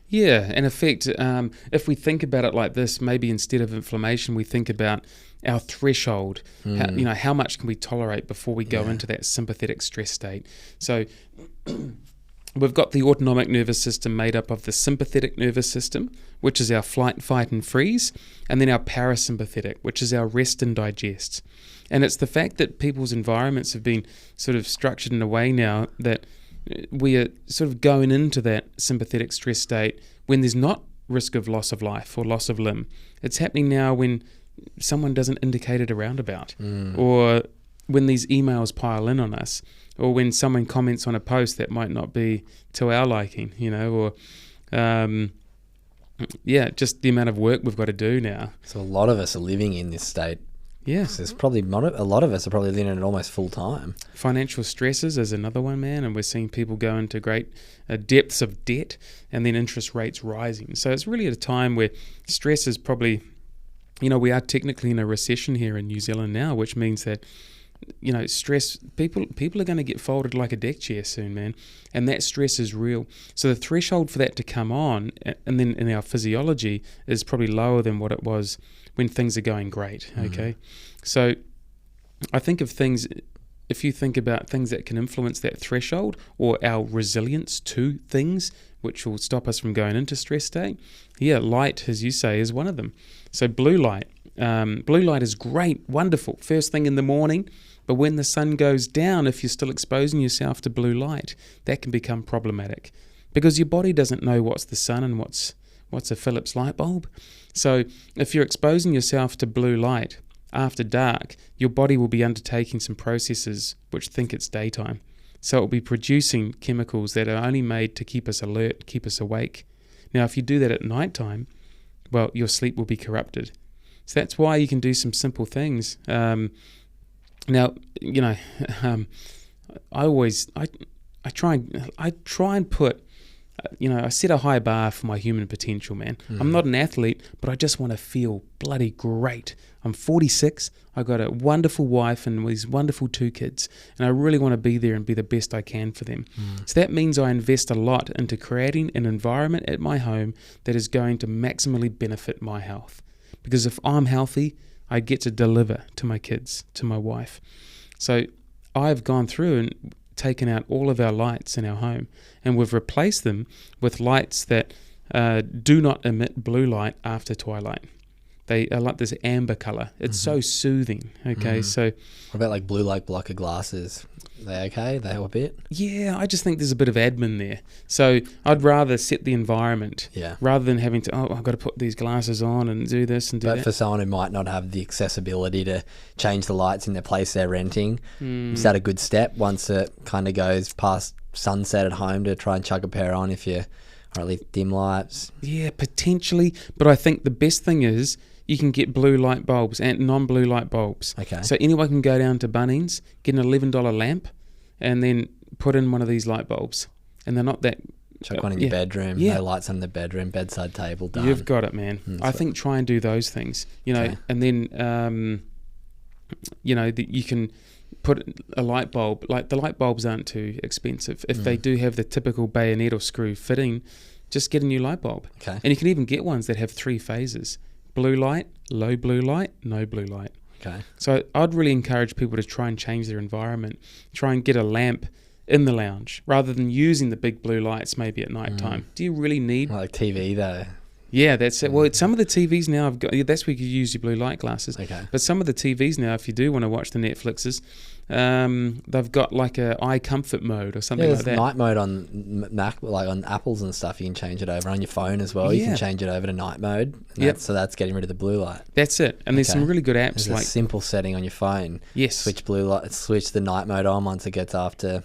Yeah, in effect, if we think about it like this, maybe instead of inflammation, we think about our threshold. How much can we tolerate before we go into that sympathetic stress state? So we've got the autonomic nervous system made up of the sympathetic nervous system, which is our flight, fight, and freeze, and then our parasympathetic, which is our rest and digest. And it's the fact that people's environments have been sort of structured in a way now that we are sort of going into that sympathetic stress state when there's not risk of loss of life or loss of limb. It's happening now when someone doesn't indicate it a roundabout, or when these emails pile in on us, or when someone comments on a post that might not be to our liking, or just the amount of work we've got to do now. So a lot of us are living in this state. Yeah. There's probably a lot of us are probably living in it almost full time. Financial stresses is another one, man, and we're seeing people go into great depths of debt and then interest rates rising. So it's really at a time where stress is probably, we are technically in a recession here in New Zealand now, which means that, stress, people are going to get folded like a deck chair soon, man, and that stress is real. So the threshold for that to come on, and then in our physiology, is probably lower than what it was when things are going great, okay? So I think of things, if you think about things that can influence that threshold or our resilience to things, which will stop us from going into stress state, light, as you say, is one of them. So blue light is great, wonderful, first thing in the morning, but when the sun goes down, if you're still exposing yourself to blue light, that can become problematic because your body doesn't know what's the sun and what's a Philips light bulb. So if you're exposing yourself to blue light after dark, your body will be undertaking some processes which think it's daytime. So it will be producing chemicals that are only made to keep us alert, keep us awake. Now, if you do that at nighttime, well, your sleep will be corrupted. So that's why you can do some simple things. Now, I try and put, I set a high bar for my human potential, man. I'm not an athlete, but I just want to feel bloody great. I'm 46. I got a wonderful wife and these wonderful 2 kids, and I really want to be there and be the best I can for them. So that means I invest a lot into creating an environment at my home that is going to maximally benefit my health. Because if I'm healthy, I get to deliver to my kids, to my wife. So I've gone through and taken out all of our lights in our home, and we've replaced them with lights that do not emit blue light after twilight. They are like this amber color. It's so soothing. Okay, so what about like blue light blocker glasses? They okay? They help a bit? Yeah, I just think there's a bit of admin there. So I'd rather set the environment rather than having to, I've got to put these glasses on and do this and do that. But for someone who might not have the accessibility to change the lights in the place they're renting, is that a good step once it kind of goes past sunset at home to try and chuck a pair on or at least dim lights? Yeah, potentially. But I think the best thing is you can get blue light bulbs and non-blue light bulbs. Okay. So anyone can go down to Bunnings, get an $11 lamp, and then put in one of these light bulbs. And they're not that... Chuck one in your bedroom. No lights on the bedroom, bedside table, done. You've got it, man. I think try and do those things. And then, you can put a light bulb. Like the light bulbs aren't too expensive. If they do have the typical bayonet or screw fitting, just get a new light bulb. Okay. And you can even get ones that have 3 phases. Blue light, low blue light, no blue light. Okay. So I'd really encourage people to try and change their environment. Try and get a lamp in the lounge rather than using the big blue lights maybe at night time. Do you really need... Like TV though. Yeah, that's it. Well, some of the TVs now have got... that's where you use your blue light glasses. Okay. But some of the TVs now, if you do want to watch the Netflixes, they've got like a eye comfort mode or something like that. Night mode on Mac, like on Apples and stuff. You can change it over on your phone as well. You can change it over to night mode. So that's getting rid of the blue light. That's it. And there's some really good apps. There's a simple setting on your phone. Yes. Switch blue light. Switch the night mode on once it gets after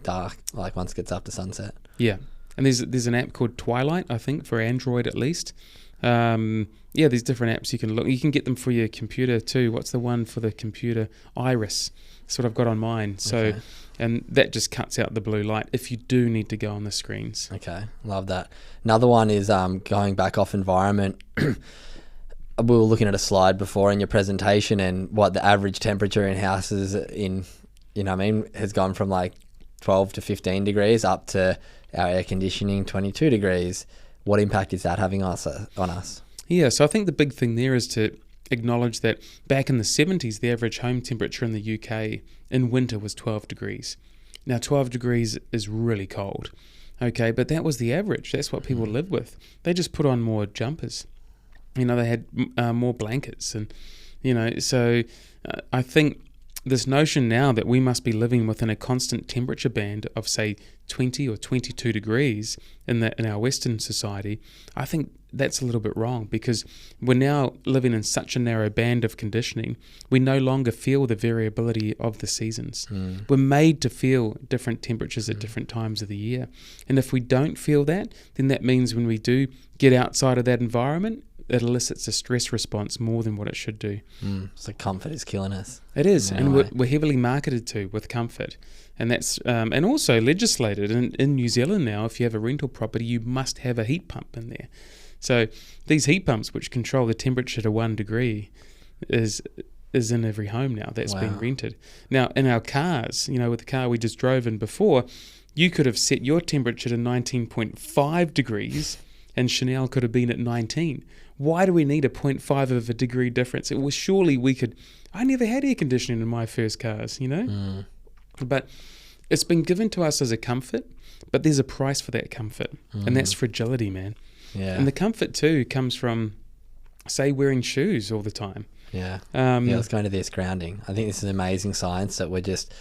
dark. Like once it gets after sunset. Yeah. And there's an app called Twilight, I think, for Android at least. There's different apps you can look. You can get them for your computer too. What's the one for the computer? Iris. That's what I've got on mine. So, and that just cuts out the blue light if you do need to go on the screens. Okay, love that. Another one is going back off environment. We were looking at a slide before in your presentation, and what the average temperature in houses has gone from like 12 to 15 degrees up to our air conditioning 22 degrees. What impact is that having on us? Yeah, so I think the big thing there is to acknowledge that back in the 70s, the average home temperature in the UK in winter was 12 degrees. Now, 12 degrees is really cold, okay, but that was the average. That's what people live with. They just put on more jumpers. They had more blankets. And, so I think this notion now that we must be living within a constant temperature band of, say, 20 or 22 degrees in our Western society, I think that's a little bit wrong, because we're now living in such a narrow band of conditioning. We no longer feel the variability of the seasons. We're made to feel different temperatures at different times of the year. And if we don't feel that, then that means when we do get outside of that environment, it elicits a stress response more than what it should do. So comfort is killing us. It is, and we're heavily marketed to with comfort. And that's and also legislated in New Zealand now. If you have a rental property, you must have a heat pump in there. So these heat pumps, which control the temperature to 1 degree, is in every home now that's been rented. Now, in our cars, with the car we just drove in before, you could have set your temperature to 19.5 degrees, and Chanel could have been at 19. Why do we need a 0.5 of a degree difference? It was surely we could... I never had air conditioning in my first cars, But it's been given to us as a comfort, but there's a price for that comfort, and that's fragility, man. Yeah. And the comfort too comes from, say, wearing shoes all the time. Yeah. Let's go into this grounding. I think this is amazing science that we're just...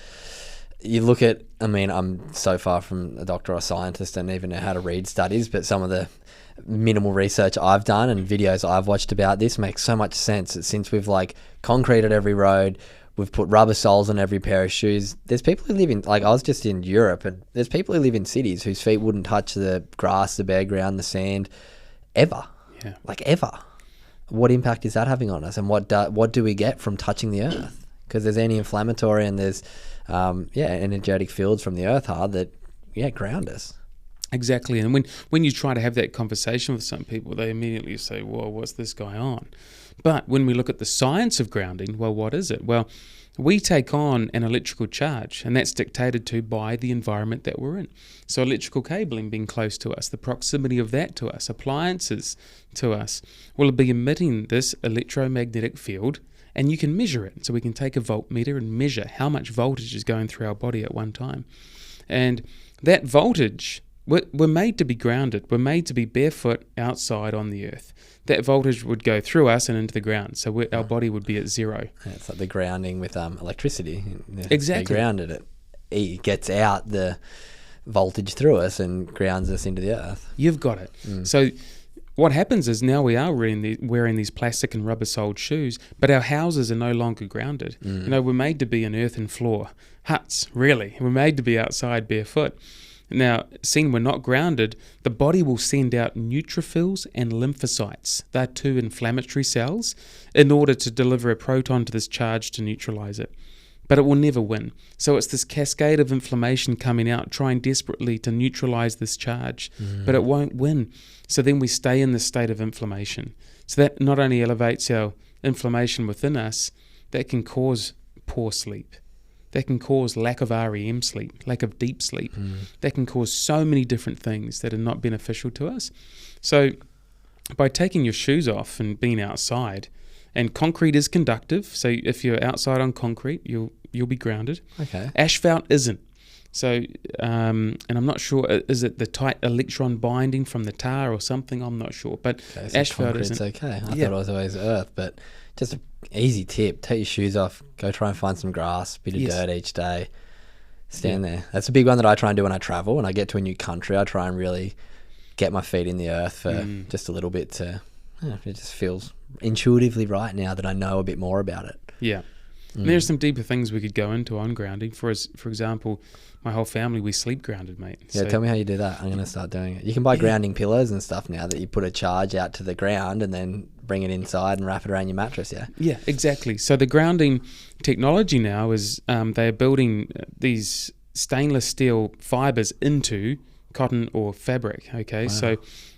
You look at... I mean, I'm so far from a doctor or scientist and even know how to read studies, but some of the minimal research I've done and videos I've watched about this makes so much sense. Since we've concreted every road, we've put rubber soles on every pair of shoes. There's people who live in, I was just in Europe, and there's people who live in cities whose feet wouldn't touch the grass, the bare ground, the sand, ever. Yeah. like ever. What impact is that having on us, and what do we get from touching the earth? Because there's anti-inflammatory and there's energetic fields from the earth that ground us. Exactly. And when you try to have that conversation with some people, they immediately say, "Whoa, what's this guy on?" But when we look at the science of grounding, well, what is it? Well, we take on an electrical charge, and that's dictated to by the environment that we're in. So electrical cabling being close to us, the proximity of that to us, appliances to us, will be emitting this electromagnetic field, and you can measure it. So we can take a voltmeter and measure how much voltage is going through our body at one time. And that voltage, we're made to be grounded. We're made to be barefoot outside on the earth. That voltage would go through us and into the ground. So our body would be at zero. Yeah, it's like the grounding with electricity. Exactly. They grounded it gets out the voltage through us and grounds us into the earth. You've got it. So what happens is now we are wearing these plastic and rubber-soled shoes, but our houses are no longer grounded. We're made to be an earthen floor. Huts, really. We're made to be outside barefoot. Now, seeing we're not grounded, the body will send out neutrophils and lymphocytes. They're two inflammatory cells in order to deliver a proton to this charge to neutralize it. But it will never win. So it's this cascade of inflammation coming out, trying desperately to neutralize this charge, but it won't win. So then we stay in this state of inflammation. So that not only elevates our inflammation within us, that can cause poor sleep. That can cause lack of REM sleep, lack of deep sleep. That can cause so many different things that are not beneficial to us. So by taking your shoes off and being outside, and concrete is conductive, so if you're outside on concrete, you'll be grounded. Okay. Asphalt isn't. So, and I'm not sure, is it the tight electron binding from the tar or something? I'm not sure, but okay, so asphalt isn't. Okay. I thought it was always earth, but just an easy tip: take your shoes off, go try and find some grass, bit of dirt each day, stand there. That's a big one that I try and do when I travel. When I get to a new country, I try and really get my feet in the earth for just a little bit it just feels intuitively right now that I know a bit more about it. Yeah. And there's some deeper things we could go into on grounding. For example, my whole family, we sleep grounded, mate. Yeah, tell me how you do that. I'm going to start doing it. You can buy grounding pillows and stuff now that you put a charge out to the ground and then bring it inside and wrap it around your mattress, yeah? Yeah, exactly. So the grounding technology now is they are building these stainless steel fibers into cotton or fabric, okay? Wow. So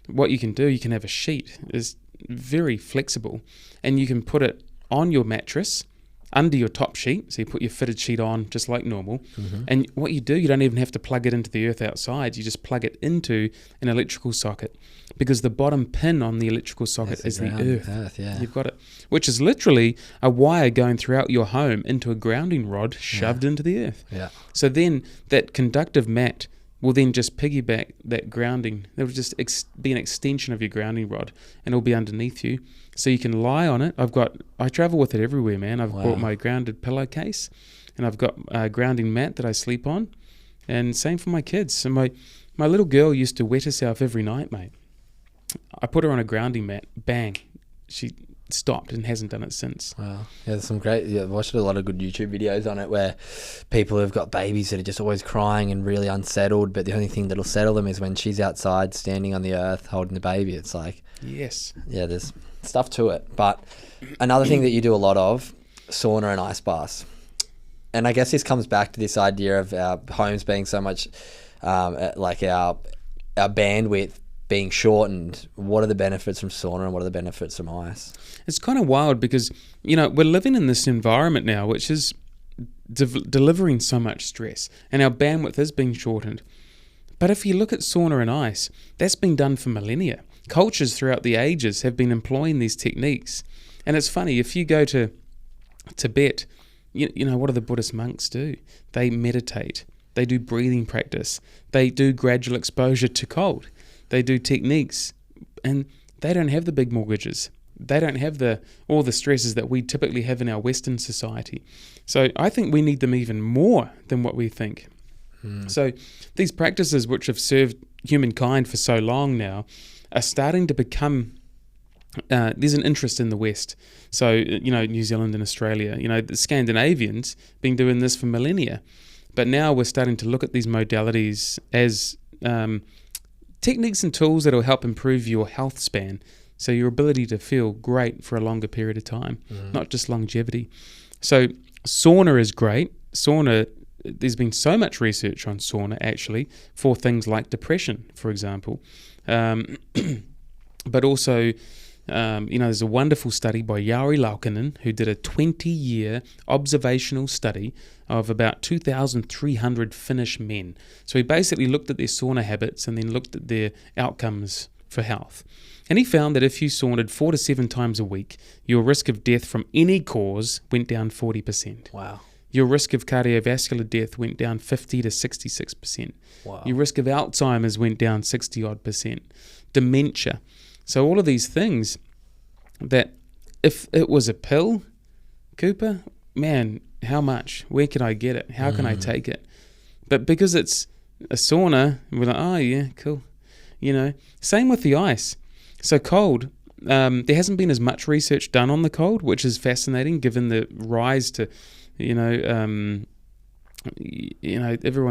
what you can do, you can have a sheet. It's very flexible, and you can put it on your mattress under your top sheet, so you put your fitted sheet on just like normal, and what you do, you don't even have to plug it into the earth outside, you just plug it into an electrical socket, because the bottom pin on the electrical socket is the earth. Yeah. You've got it, which is literally a wire going throughout your home into a grounding rod shoved into the earth. Yeah. So then that conductive mat will then just piggyback that grounding. It will just be an extension of your grounding rod, and it'll be underneath you. So you can lie on it. I travel with it everywhere, man. I've brought my grounded pillowcase, and I've got a grounding mat that I sleep on, and same for my kids. So my little girl used to wet herself every night, mate. I put her on a grounding mat, bang, she stopped and hasn't done it since. Wow. Yeah, there's some great, I've watched a lot of good YouTube videos on it where people have got babies that are just always crying and really unsettled, but the only thing that'll settle them is when she's outside standing on the earth holding the baby. It's like, yes. Yeah, there's stuff to it. But another thing that you do a lot of, sauna and ice baths. And I guess this comes back to this idea of our homes being so much like our bandwidth being shortened. What are the benefits from sauna and what are the benefits from ice? It's kind of wild because, we're living in this environment now which is delivering so much stress, and our bandwidth is being shortened. But if you look at sauna and ice, that's been done for millennia. Cultures throughout the ages have been employing these techniques. And it's funny, if you go to Tibet, what do the Buddhist monks do? They meditate. They do breathing practice. They do gradual exposure to cold. They do techniques, and they don't have the big mortgages. They don't have all the stresses that we typically have in our Western society. So I think we need them even more than what we think. So these practices which have served humankind for so long now are starting to become, there's an interest in the West. So, New Zealand and Australia, the Scandinavians been doing this for millennia. But now we're starting to look at these modalities as techniques and tools that will help improve your health span. So your ability to feel great for a longer period of time, not just longevity. So sauna is great. Sauna, there's been so much research on sauna actually for things like depression, for example. But also, there's a wonderful study by Jari Laukkanen who did a 20-year observational study of about 2,300 Finnish men. So he basically looked at their sauna habits and then looked at their outcomes for health. And he found that if you saunaed 4 to 7 times a week, your risk of death from any cause went down 40%. Wow. Your risk of cardiovascular death went down 50 to 66%. Wow. Your risk of Alzheimer's went down 60-odd%. Dementia. So all of these things that if it was a pill, Cooper, man, how much? Where can I get it? How can I take it? But because it's a sauna, we're like, oh yeah, cool. Same with the ice. So cold, there hasn't been as much research done on the cold, which is fascinating given the rise to, everyone's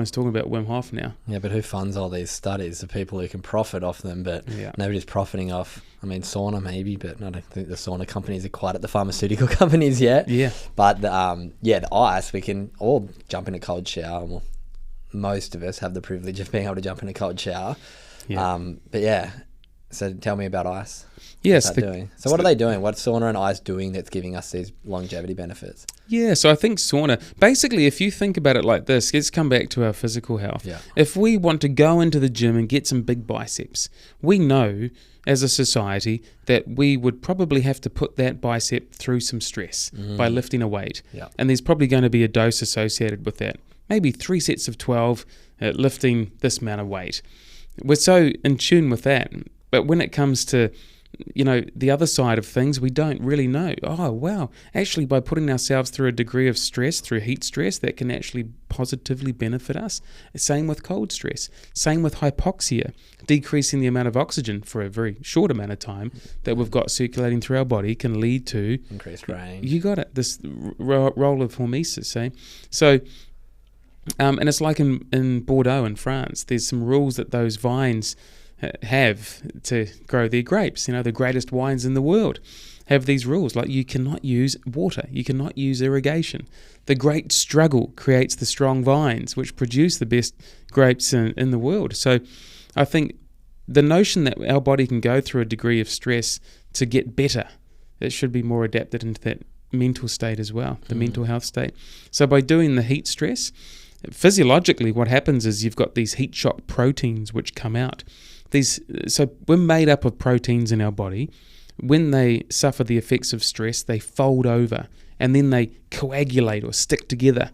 talking about Wim Hof now. Yeah, but who funds all these studies? The people who can profit off them, but nobody's profiting off, sauna maybe, but I don't think the sauna companies are quite at the pharmaceutical companies yet. Yeah. But, the ice, we can all jump in a cold shower. Well, most of us have the privilege of being able to jump in a cold shower. Yeah. So tell me about ice. Yes. So what are they doing? What's sauna and ice doing that's giving us these longevity benefits? Yeah, so I think sauna, basically if you think about it like this, let's come back to our physical health. Yeah. If we want to go into the gym and get some big biceps, we know as a society that we would probably have to put that bicep through some stress by lifting a weight. Yeah. And there's probably going to be a dose associated with that. Maybe 3 sets of 12 lifting this amount of weight. We're so in tune with that. But when it comes to, the other side of things, we don't really know. Oh, wow. Actually, by putting ourselves through a degree of stress, through heat stress, that can actually positively benefit us. Same with cold stress. Same with hypoxia. Decreasing the amount of oxygen for a very short amount of time that we've got circulating through our body can lead to... increased range. You got it. This role of hormesis, eh? So... and it's like in Bordeaux in France, there's some rules that those vines have to grow their grapes. The greatest wines in the world have these rules, like you cannot use water, you cannot use irrigation. The great struggle creates the strong vines, which produce the best grapes in the world. So I think the notion that our body can go through a degree of stress to get better, it should be more adapted into that mental state as well, the mental health state. So by doing the heat stress, physiologically what happens is you've got these heat shock proteins which come out. So we're made up of proteins in our body. When they suffer the effects of stress, they fold over and then they coagulate or stick together.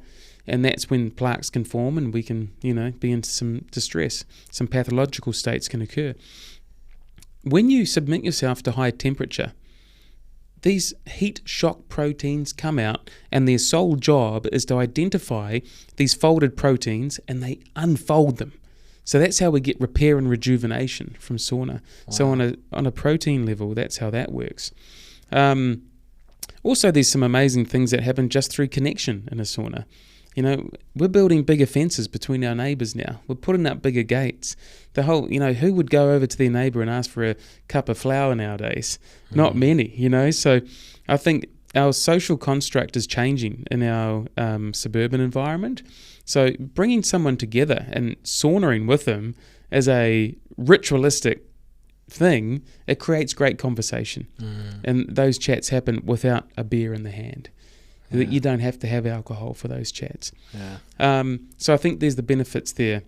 And that's when plaques can form and we can, be in some distress. Some pathological states can occur. When you submit yourself to high temperature, these heat shock proteins come out and their sole job is to identify these folded proteins and they unfold them. So that's how we get repair and rejuvenation from sauna. Wow. So on a protein level, that's how that works. Also, there's some amazing things that happen just through connection in a sauna. We're building bigger fences between our neighbours now. We're putting up bigger gates. The whole, who would go over to their neighbour and ask for a cup of flour nowadays? Not many, So I think our social construct is changing in our suburban environment. So bringing someone together and saunaing with them as a ritualistic thing, it creates great conversation. And those chats happen without a beer in the hand. Yeah. You don't have to have alcohol for those chats. Yeah. So I think there's the benefits there.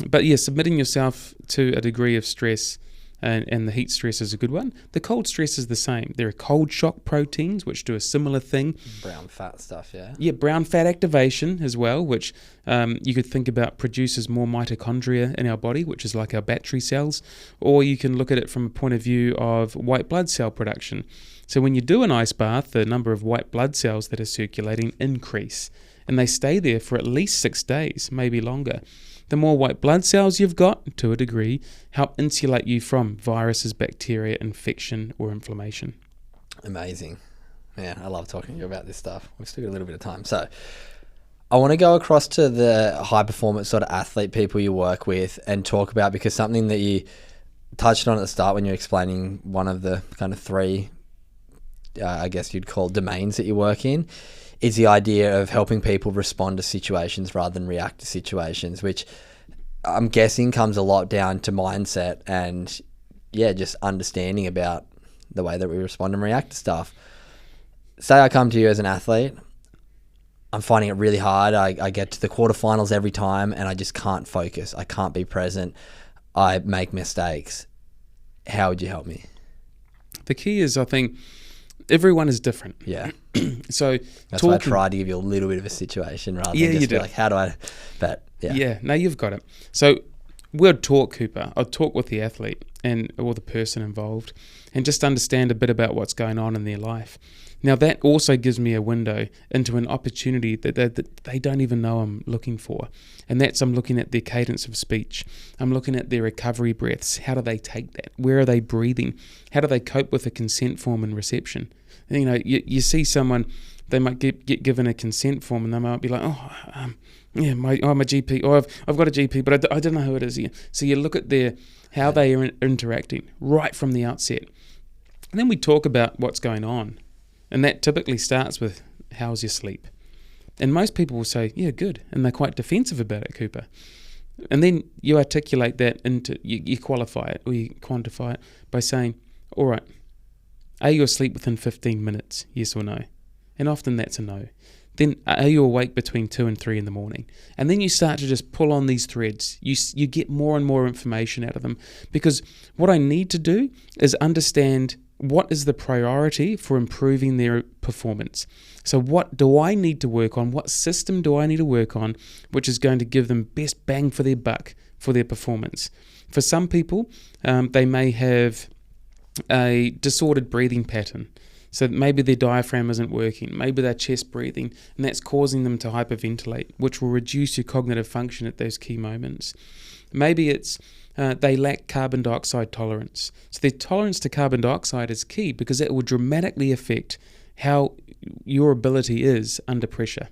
But yeah, submitting yourself to a degree of stress and the heat stress is a good one. The cold stress is the same. There are cold shock proteins which do a similar thing. Brown fat stuff, yeah. Yeah, brown fat activation as well, which you could think about produces more mitochondria in our body, which is like our battery cells. Or you can look at it from a point of view of white blood cell production. So when you do an ice bath, the number of white blood cells that are circulating increase. And they stay there for at least 6 days, maybe longer. The more white blood cells you've got, to a degree, help insulate you from viruses, bacteria, infection, or inflammation. Amazing. Man, I love talking to you about this stuff. We've still got a little bit of time. So I want to go across to the high performance sort of athlete people you work with and talk about, because something that touched on at the start when you're explaining one of the kind of three, I guess you'd call domains that you work in, is the idea of helping people respond to situations rather than react to situations, which I'm guessing comes a lot down to mindset and, just understanding about the way that we respond and react to stuff. Say I come to you as an athlete, I'm finding it really hard. I get to the quarterfinals every time and I just can't focus. I can't be present. I make mistakes. How would you help me? The key is, I think, everyone is different. Yeah. So that's why I tried to give you a little bit of a situation rather than just be like, how do I... But yeah. Yeah, no, you've got it. So we'd talk, Cooper. I'd talk with the athlete or the person involved and just understand a bit about what's going on in their life. Now, that also gives me a window into an opportunity that they don't even know I'm looking for. And that's, I'm looking at their cadence of speech. I'm looking at their recovery breaths. How do they take that? Where are they breathing? How do they cope with a consent form and reception? And, you see someone, they might get given a consent form and they might be like, I'm a GP. Oh, I've got a GP, but I don't know who it is. So you look at how they are interacting right from the outset. And then we talk about what's going on. And that typically starts with, how's your sleep? And most people will say, yeah, good. And they're quite defensive about it, Cooper. And then you articulate that into, you qualify it or you quantify it by saying, all right, are you asleep within 15 minutes? Yes or no? And often that's a no. Then are you awake between 2 and 3 in the morning? And then you start to just pull on these threads. You get more and more information out of them, because what I need to do is understand what is the priority for improving their performance. So what do I need to work on? What system do I need to work on which is going to give them best bang for their buck for their performance? For some people, they may have a disordered breathing pattern. So maybe their diaphragm isn't working, maybe they're chest breathing, and that's causing them to hyperventilate, which will reduce your cognitive function at those key moments. Maybe it's they lack carbon dioxide tolerance. So their tolerance to carbon dioxide is key because it will dramatically affect how your ability is under pressure.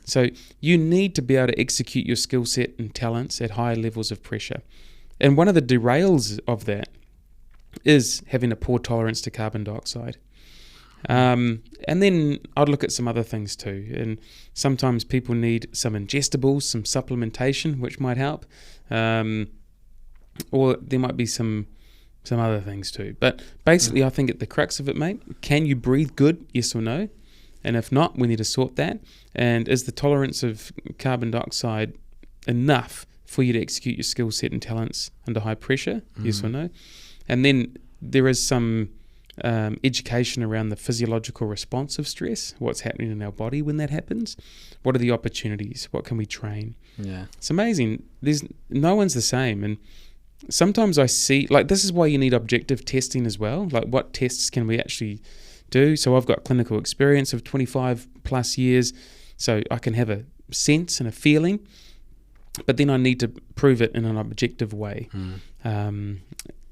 So you need to be able to execute your skill set and talents at high levels of pressure. And one of the derails of that is having a poor tolerance to carbon dioxide. And then I'd look at some other things too. And sometimes people need some ingestibles, some supplementation, which might help. Or there might be some other things too. But basically, I think at the crux of it, mate, can you breathe good? Yes or no? And if not, we need to sort that. And is the tolerance of carbon dioxide enough for you to execute your skill set and talents under high pressure? Yes or no? And then there is some education around the physiological response of stress, what's happening in our body when that happens, what are the opportunities, what can we train. It's amazing. No one's the same. And sometimes I see, like, this is why you need objective testing as well. Like, what tests can we actually do? So I've got clinical experience of 25 plus years, so I can have a sense and a feeling, but then I need to prove it in an objective way.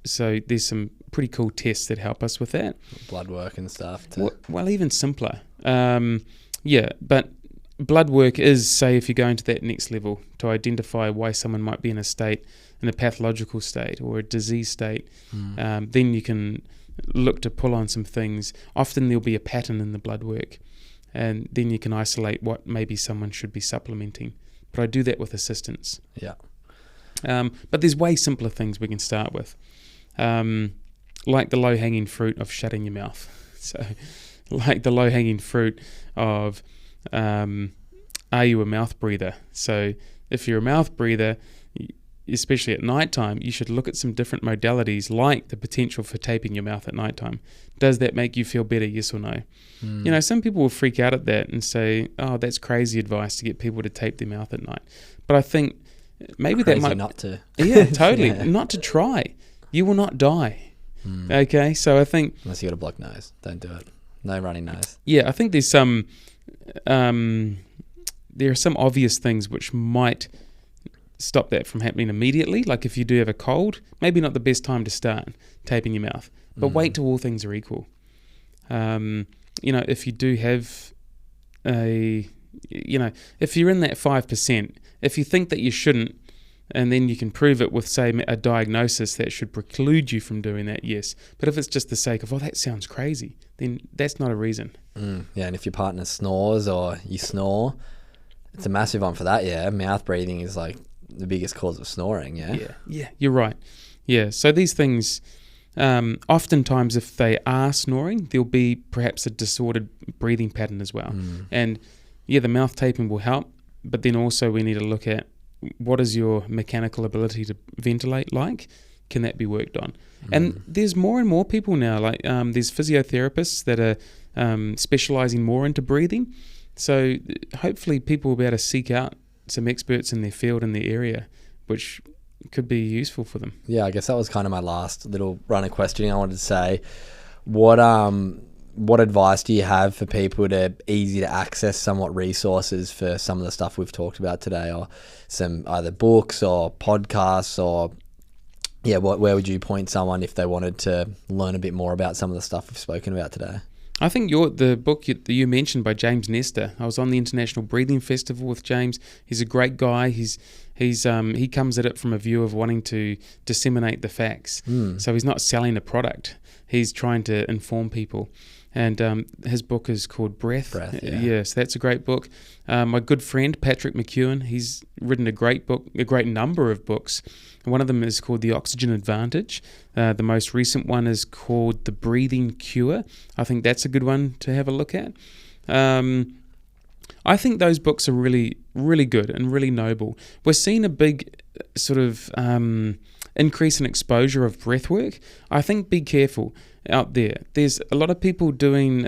So there's some pretty cool tests that help us with that. Blood work and stuff. Well, even simpler. But blood work is, say, if you're going to that next level to identify why someone might be in a pathological state or a disease state, then you can look to pull on some things. Often there'll be a pattern in the blood work, and then you can isolate what maybe someone should be supplementing. But I do that with assistance. But there's way simpler things we can start with. Like the low-hanging fruit of shutting your mouth. So, like the low-hanging fruit of, are you a mouth breather? So, if you're a mouth breather, especially at nighttime, you should look at some different modalities, like the potential for taping your mouth at nighttime. Does that make you feel better, yes or no? Some people will freak out at that and say, oh, that's crazy advice to get people to tape their mouth at night. But I think maybe crazy that might... not to. Yeah, totally. Not to try. You will not die. Okay, so I think... Unless you got a blocked nose. Don't do it. No running nose. Yeah, I think there's some... there are some obvious things which might stop that from happening immediately. Like if you do have a cold, maybe not the best time to start taping your mouth. But wait till all things are equal. If you do have if you're in that 5%, if you think that you shouldn't, and then you can prove it with, say, a diagnosis that should preclude you from doing that, yes. But if it's just the sake of, that sounds crazy, then that's not a reason. Yeah, and if your partner snores or you snore, it's a massive one for that, yeah. Mouth breathing is like the biggest cause of snoring, yeah? Yeah, you're right. Yeah, so these things, oftentimes if they are snoring, there'll be perhaps a disordered breathing pattern as well. And yeah, the mouth taping will help, but then also we need to look at what is your mechanical ability to ventilate like? Can that be worked on? And there's more and more people now, like there's physiotherapists that are specializing more into breathing. So hopefully people will be able to seek out some experts in their field, in their area, which could be useful for them. Yeah, I guess that was kind of my last little run of questioning. I wanted to say, what advice do you have for people to easy to access somewhat resources for some of the stuff we've talked about today, or some either books or podcasts, or where would you point someone if they wanted to learn a bit more about some of the stuff we've spoken about today? I think the book that you mentioned by James Nestor. I was on the International Breathing Festival with James. He's a great guy. He comes at it from a view of wanting to disseminate the facts. So he's not selling a product. He's trying to inform people. And his book is called Breath. Yeah. Yes, that's a great book. My good friend, Patrick McEwen, he's written a great number of books. One of them is called The Oxygen Advantage. The most recent one is called The Breathing Cure. I think that's a good one to have a look at. I think those books are really, really good and really noble. We're seeing a big sort of increase in exposure of breath work. I think be careful out there. There's a lot of people doing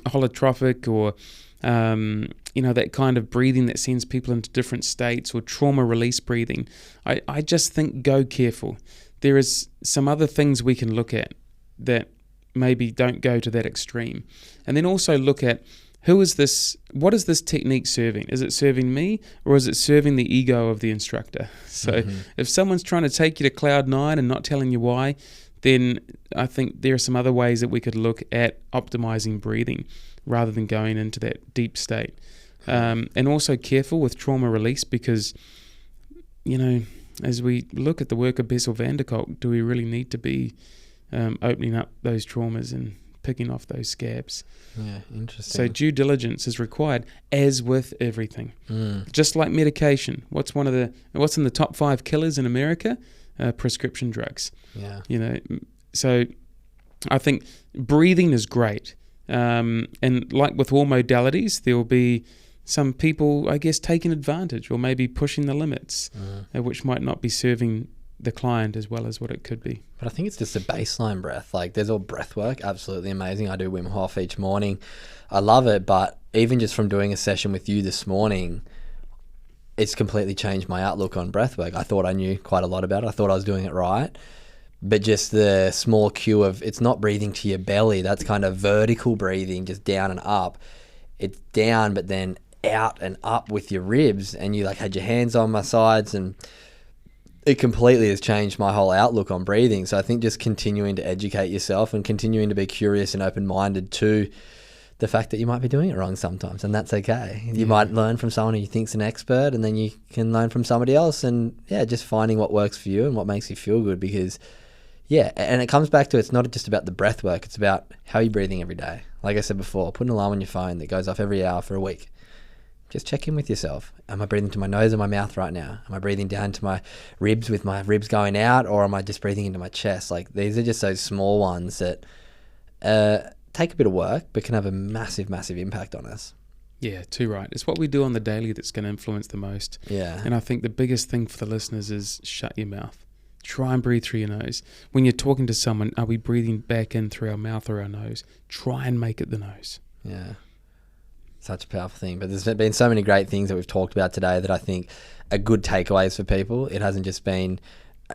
holotropic or that kind of breathing that sends people into different states, or trauma release breathing. I just think go careful. There is some other things we can look at that maybe don't go to that extreme. And then also look at what is this technique serving? Is it serving me, or is it serving the ego of the instructor? So if someone's trying to take you to cloud 9 and not telling you why, then I think there are some other ways that we could look at optimizing breathing rather than going into that deep state. And also careful with trauma release, because, as we look at the work of Bessel van der Kolk, do we really need to be opening up those traumas and picking off those scabs? Yeah, interesting. So due diligence is required, as with everything. Just like medication. What's in the top 5 killers in America? Prescription drugs. Yeah. So I think breathing is great. And like with all modalities, there will be some people, I guess, taking advantage or maybe pushing the limits, which might not be serving the client as well as what it could be. But I think it's just a baseline breath. Like, there's all breath work, absolutely amazing. I do Wim Hof each morning. I love it, but even just from doing a session with you this morning, it's completely changed my outlook on breath work. I thought I knew quite a lot about it. I thought I was doing it right. But just the small cue of, it's not breathing to your belly. That's kind of vertical breathing, just down and up. It's down, but then out and up with your ribs. And you had your hands on my sides, and it completely has changed my whole outlook on breathing. So I think just continuing to educate yourself and continuing to be curious and open-minded to the fact that you might be doing it wrong sometimes, and that's okay. You might learn from someone who you think's an expert, and then you can learn from somebody else, and just finding what works for you and what makes you feel good. Because and it comes back to, it's not just about the breath work, it's about how you're breathing every day. Like I said before, put an alarm on your phone that goes off every hour for a week. Just check in with yourself. Am I breathing to my nose or my mouth right now? Am I breathing down to my ribs with my ribs going out, or am I just breathing into my chest? These are just those small ones that take a bit of work, but can have a massive, massive impact on us. Yeah, too right. It's what we do on the daily that's going to influence the most. Yeah. And I think the biggest thing for the listeners is shut your mouth. Try and breathe through your nose. When you're talking to someone, are we breathing back in through our mouth or our nose? Try and make it the nose. Yeah. Such a powerful thing. But there's been so many great things that we've talked about today that I think are good takeaways for people. It hasn't just been...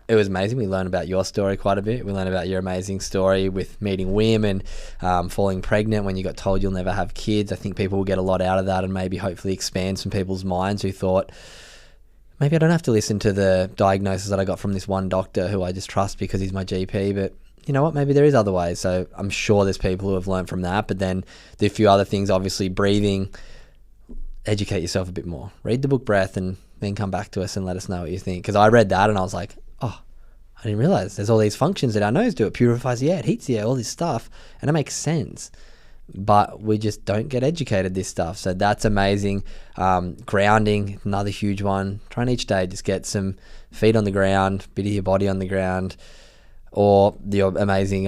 It was amazing. We learned about your story quite a bit. We learned about your amazing story with meeting Wim and falling pregnant when you got told you'll never have kids. I think people will get a lot out of that, and maybe hopefully expand some people's minds who thought, maybe I don't have to listen to the diagnosis that I got from this one doctor who I just trust because he's my GP. But you know what? Maybe there is other ways. So I'm sure there's people who have learned from that. But then there are a few other things, obviously breathing. Educate yourself a bit more. Read the book Breath and then come back to us and let us know what you think. Because I read that and I was like, oh, I didn't realize there's all these functions that our nose do. It purifies the air, it heats the air, all this stuff, and it makes sense. But we just don't get educated this stuff. So that's amazing. Grounding, another huge one. Trying each day, just get some feet on the ground, bit of your body on the ground, or the amazing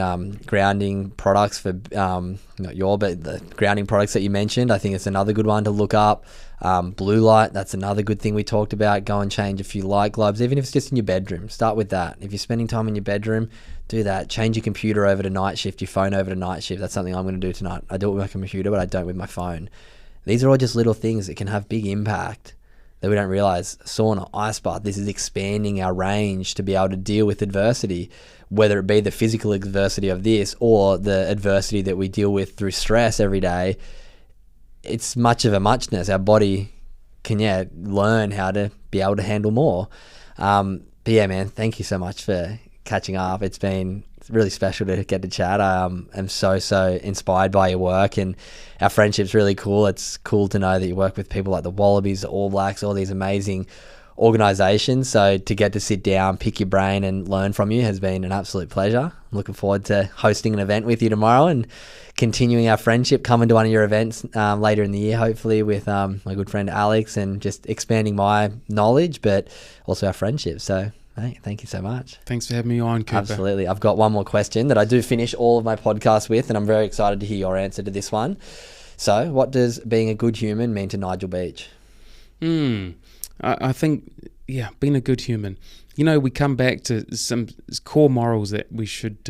grounding products for not your, but the grounding products that you mentioned. I think it's another good one to look up. Blue light, that's another good thing we talked about. Go and change a few light globes, even if it's just in your bedroom. Start with that. If you're spending time in your bedroom, do that. Change your computer over to night shift, your phone over to night shift. That's something I'm going to do tonight. I do it with my computer, but I don't with my phone. These are all just little things that can have big impact that we don't realize. Sauna, ice bath, this is expanding our range to be able to deal with adversity, whether it be the physical adversity of this or the adversity that we deal with through stress every day. It's much of a muchness. Our body can, learn how to be able to handle more. But yeah, man, thank you so much for catching up. It's been really special to get to chat. I am so inspired by your work, and our friendship's really cool. It's cool to know that you work with people like the Wallabies, the All Blacks, all these amazing organizations. So to get to sit down, pick your brain and learn from you has been an absolute pleasure. I'm looking forward to hosting an event with you tomorrow and continuing our friendship, coming to one of your events later in the year, hopefully with my good friend Alex, and just expanding my knowledge, but also our friendship. So hey, thank you so much. Thanks for having me on, Cooper. Absolutely. I've got one more question that I do finish all of my podcasts with, and I'm very excited to hear your answer to this one. So what does being a good human mean to Nigel Beach? I think, being a good human. We come back to some core morals that we should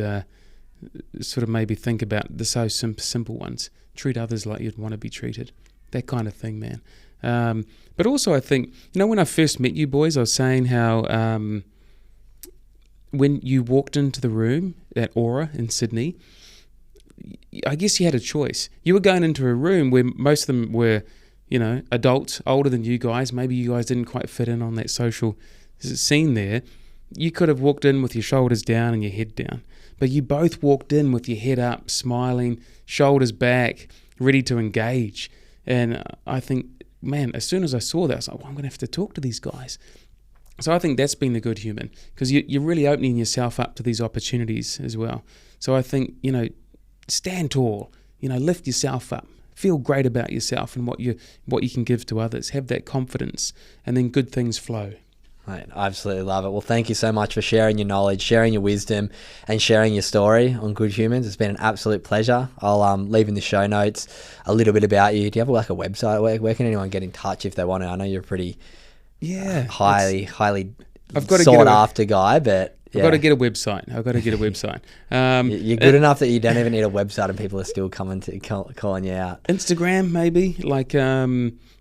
sort of maybe think about, the so simple ones. Treat others like you'd want to be treated. That kind of thing, man. But also I think, when I first met you boys, I was saying how when you walked into the room at Aura in Sydney, I guess you had a choice. You were going into a room where most of them were, adults, older than you guys. Maybe you guys didn't quite fit in on that social scene there. You could have walked in with your shoulders down and your head down. But you both walked in with your head up, smiling, shoulders back, ready to engage. And I think, man, as soon as I saw that, I was like, well, I'm going to have to talk to these guys. So I think that's being a good human, because you're really opening yourself up to these opportunities as well. So I think, stand tall, lift yourself up, feel great about yourself and what you can give to others. Have that confidence, and then good things flow. Mate, I absolutely love it. Well, thank you so much for sharing your knowledge, sharing your wisdom, and sharing your story on Good Humans. It's been an absolute pleasure. I'll leave in the show notes a little bit about you. Do you have a website? Where can anyone get in touch if they want to? I know you're pretty highly sought after guy, but I've got to get a website. You're good enough that you don't even need a website, and people are still coming to calling you out. Instagram, maybe, like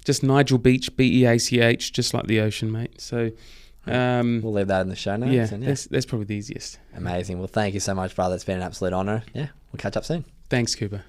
just Nigel Beach, Beach, just like the ocean, mate. So we'll leave that in the show notes. Yeah, that's probably the easiest. Amazing. Well, thank you so much, brother. It's been an absolute honour. Yeah, we'll catch up soon. Thanks, Cooper.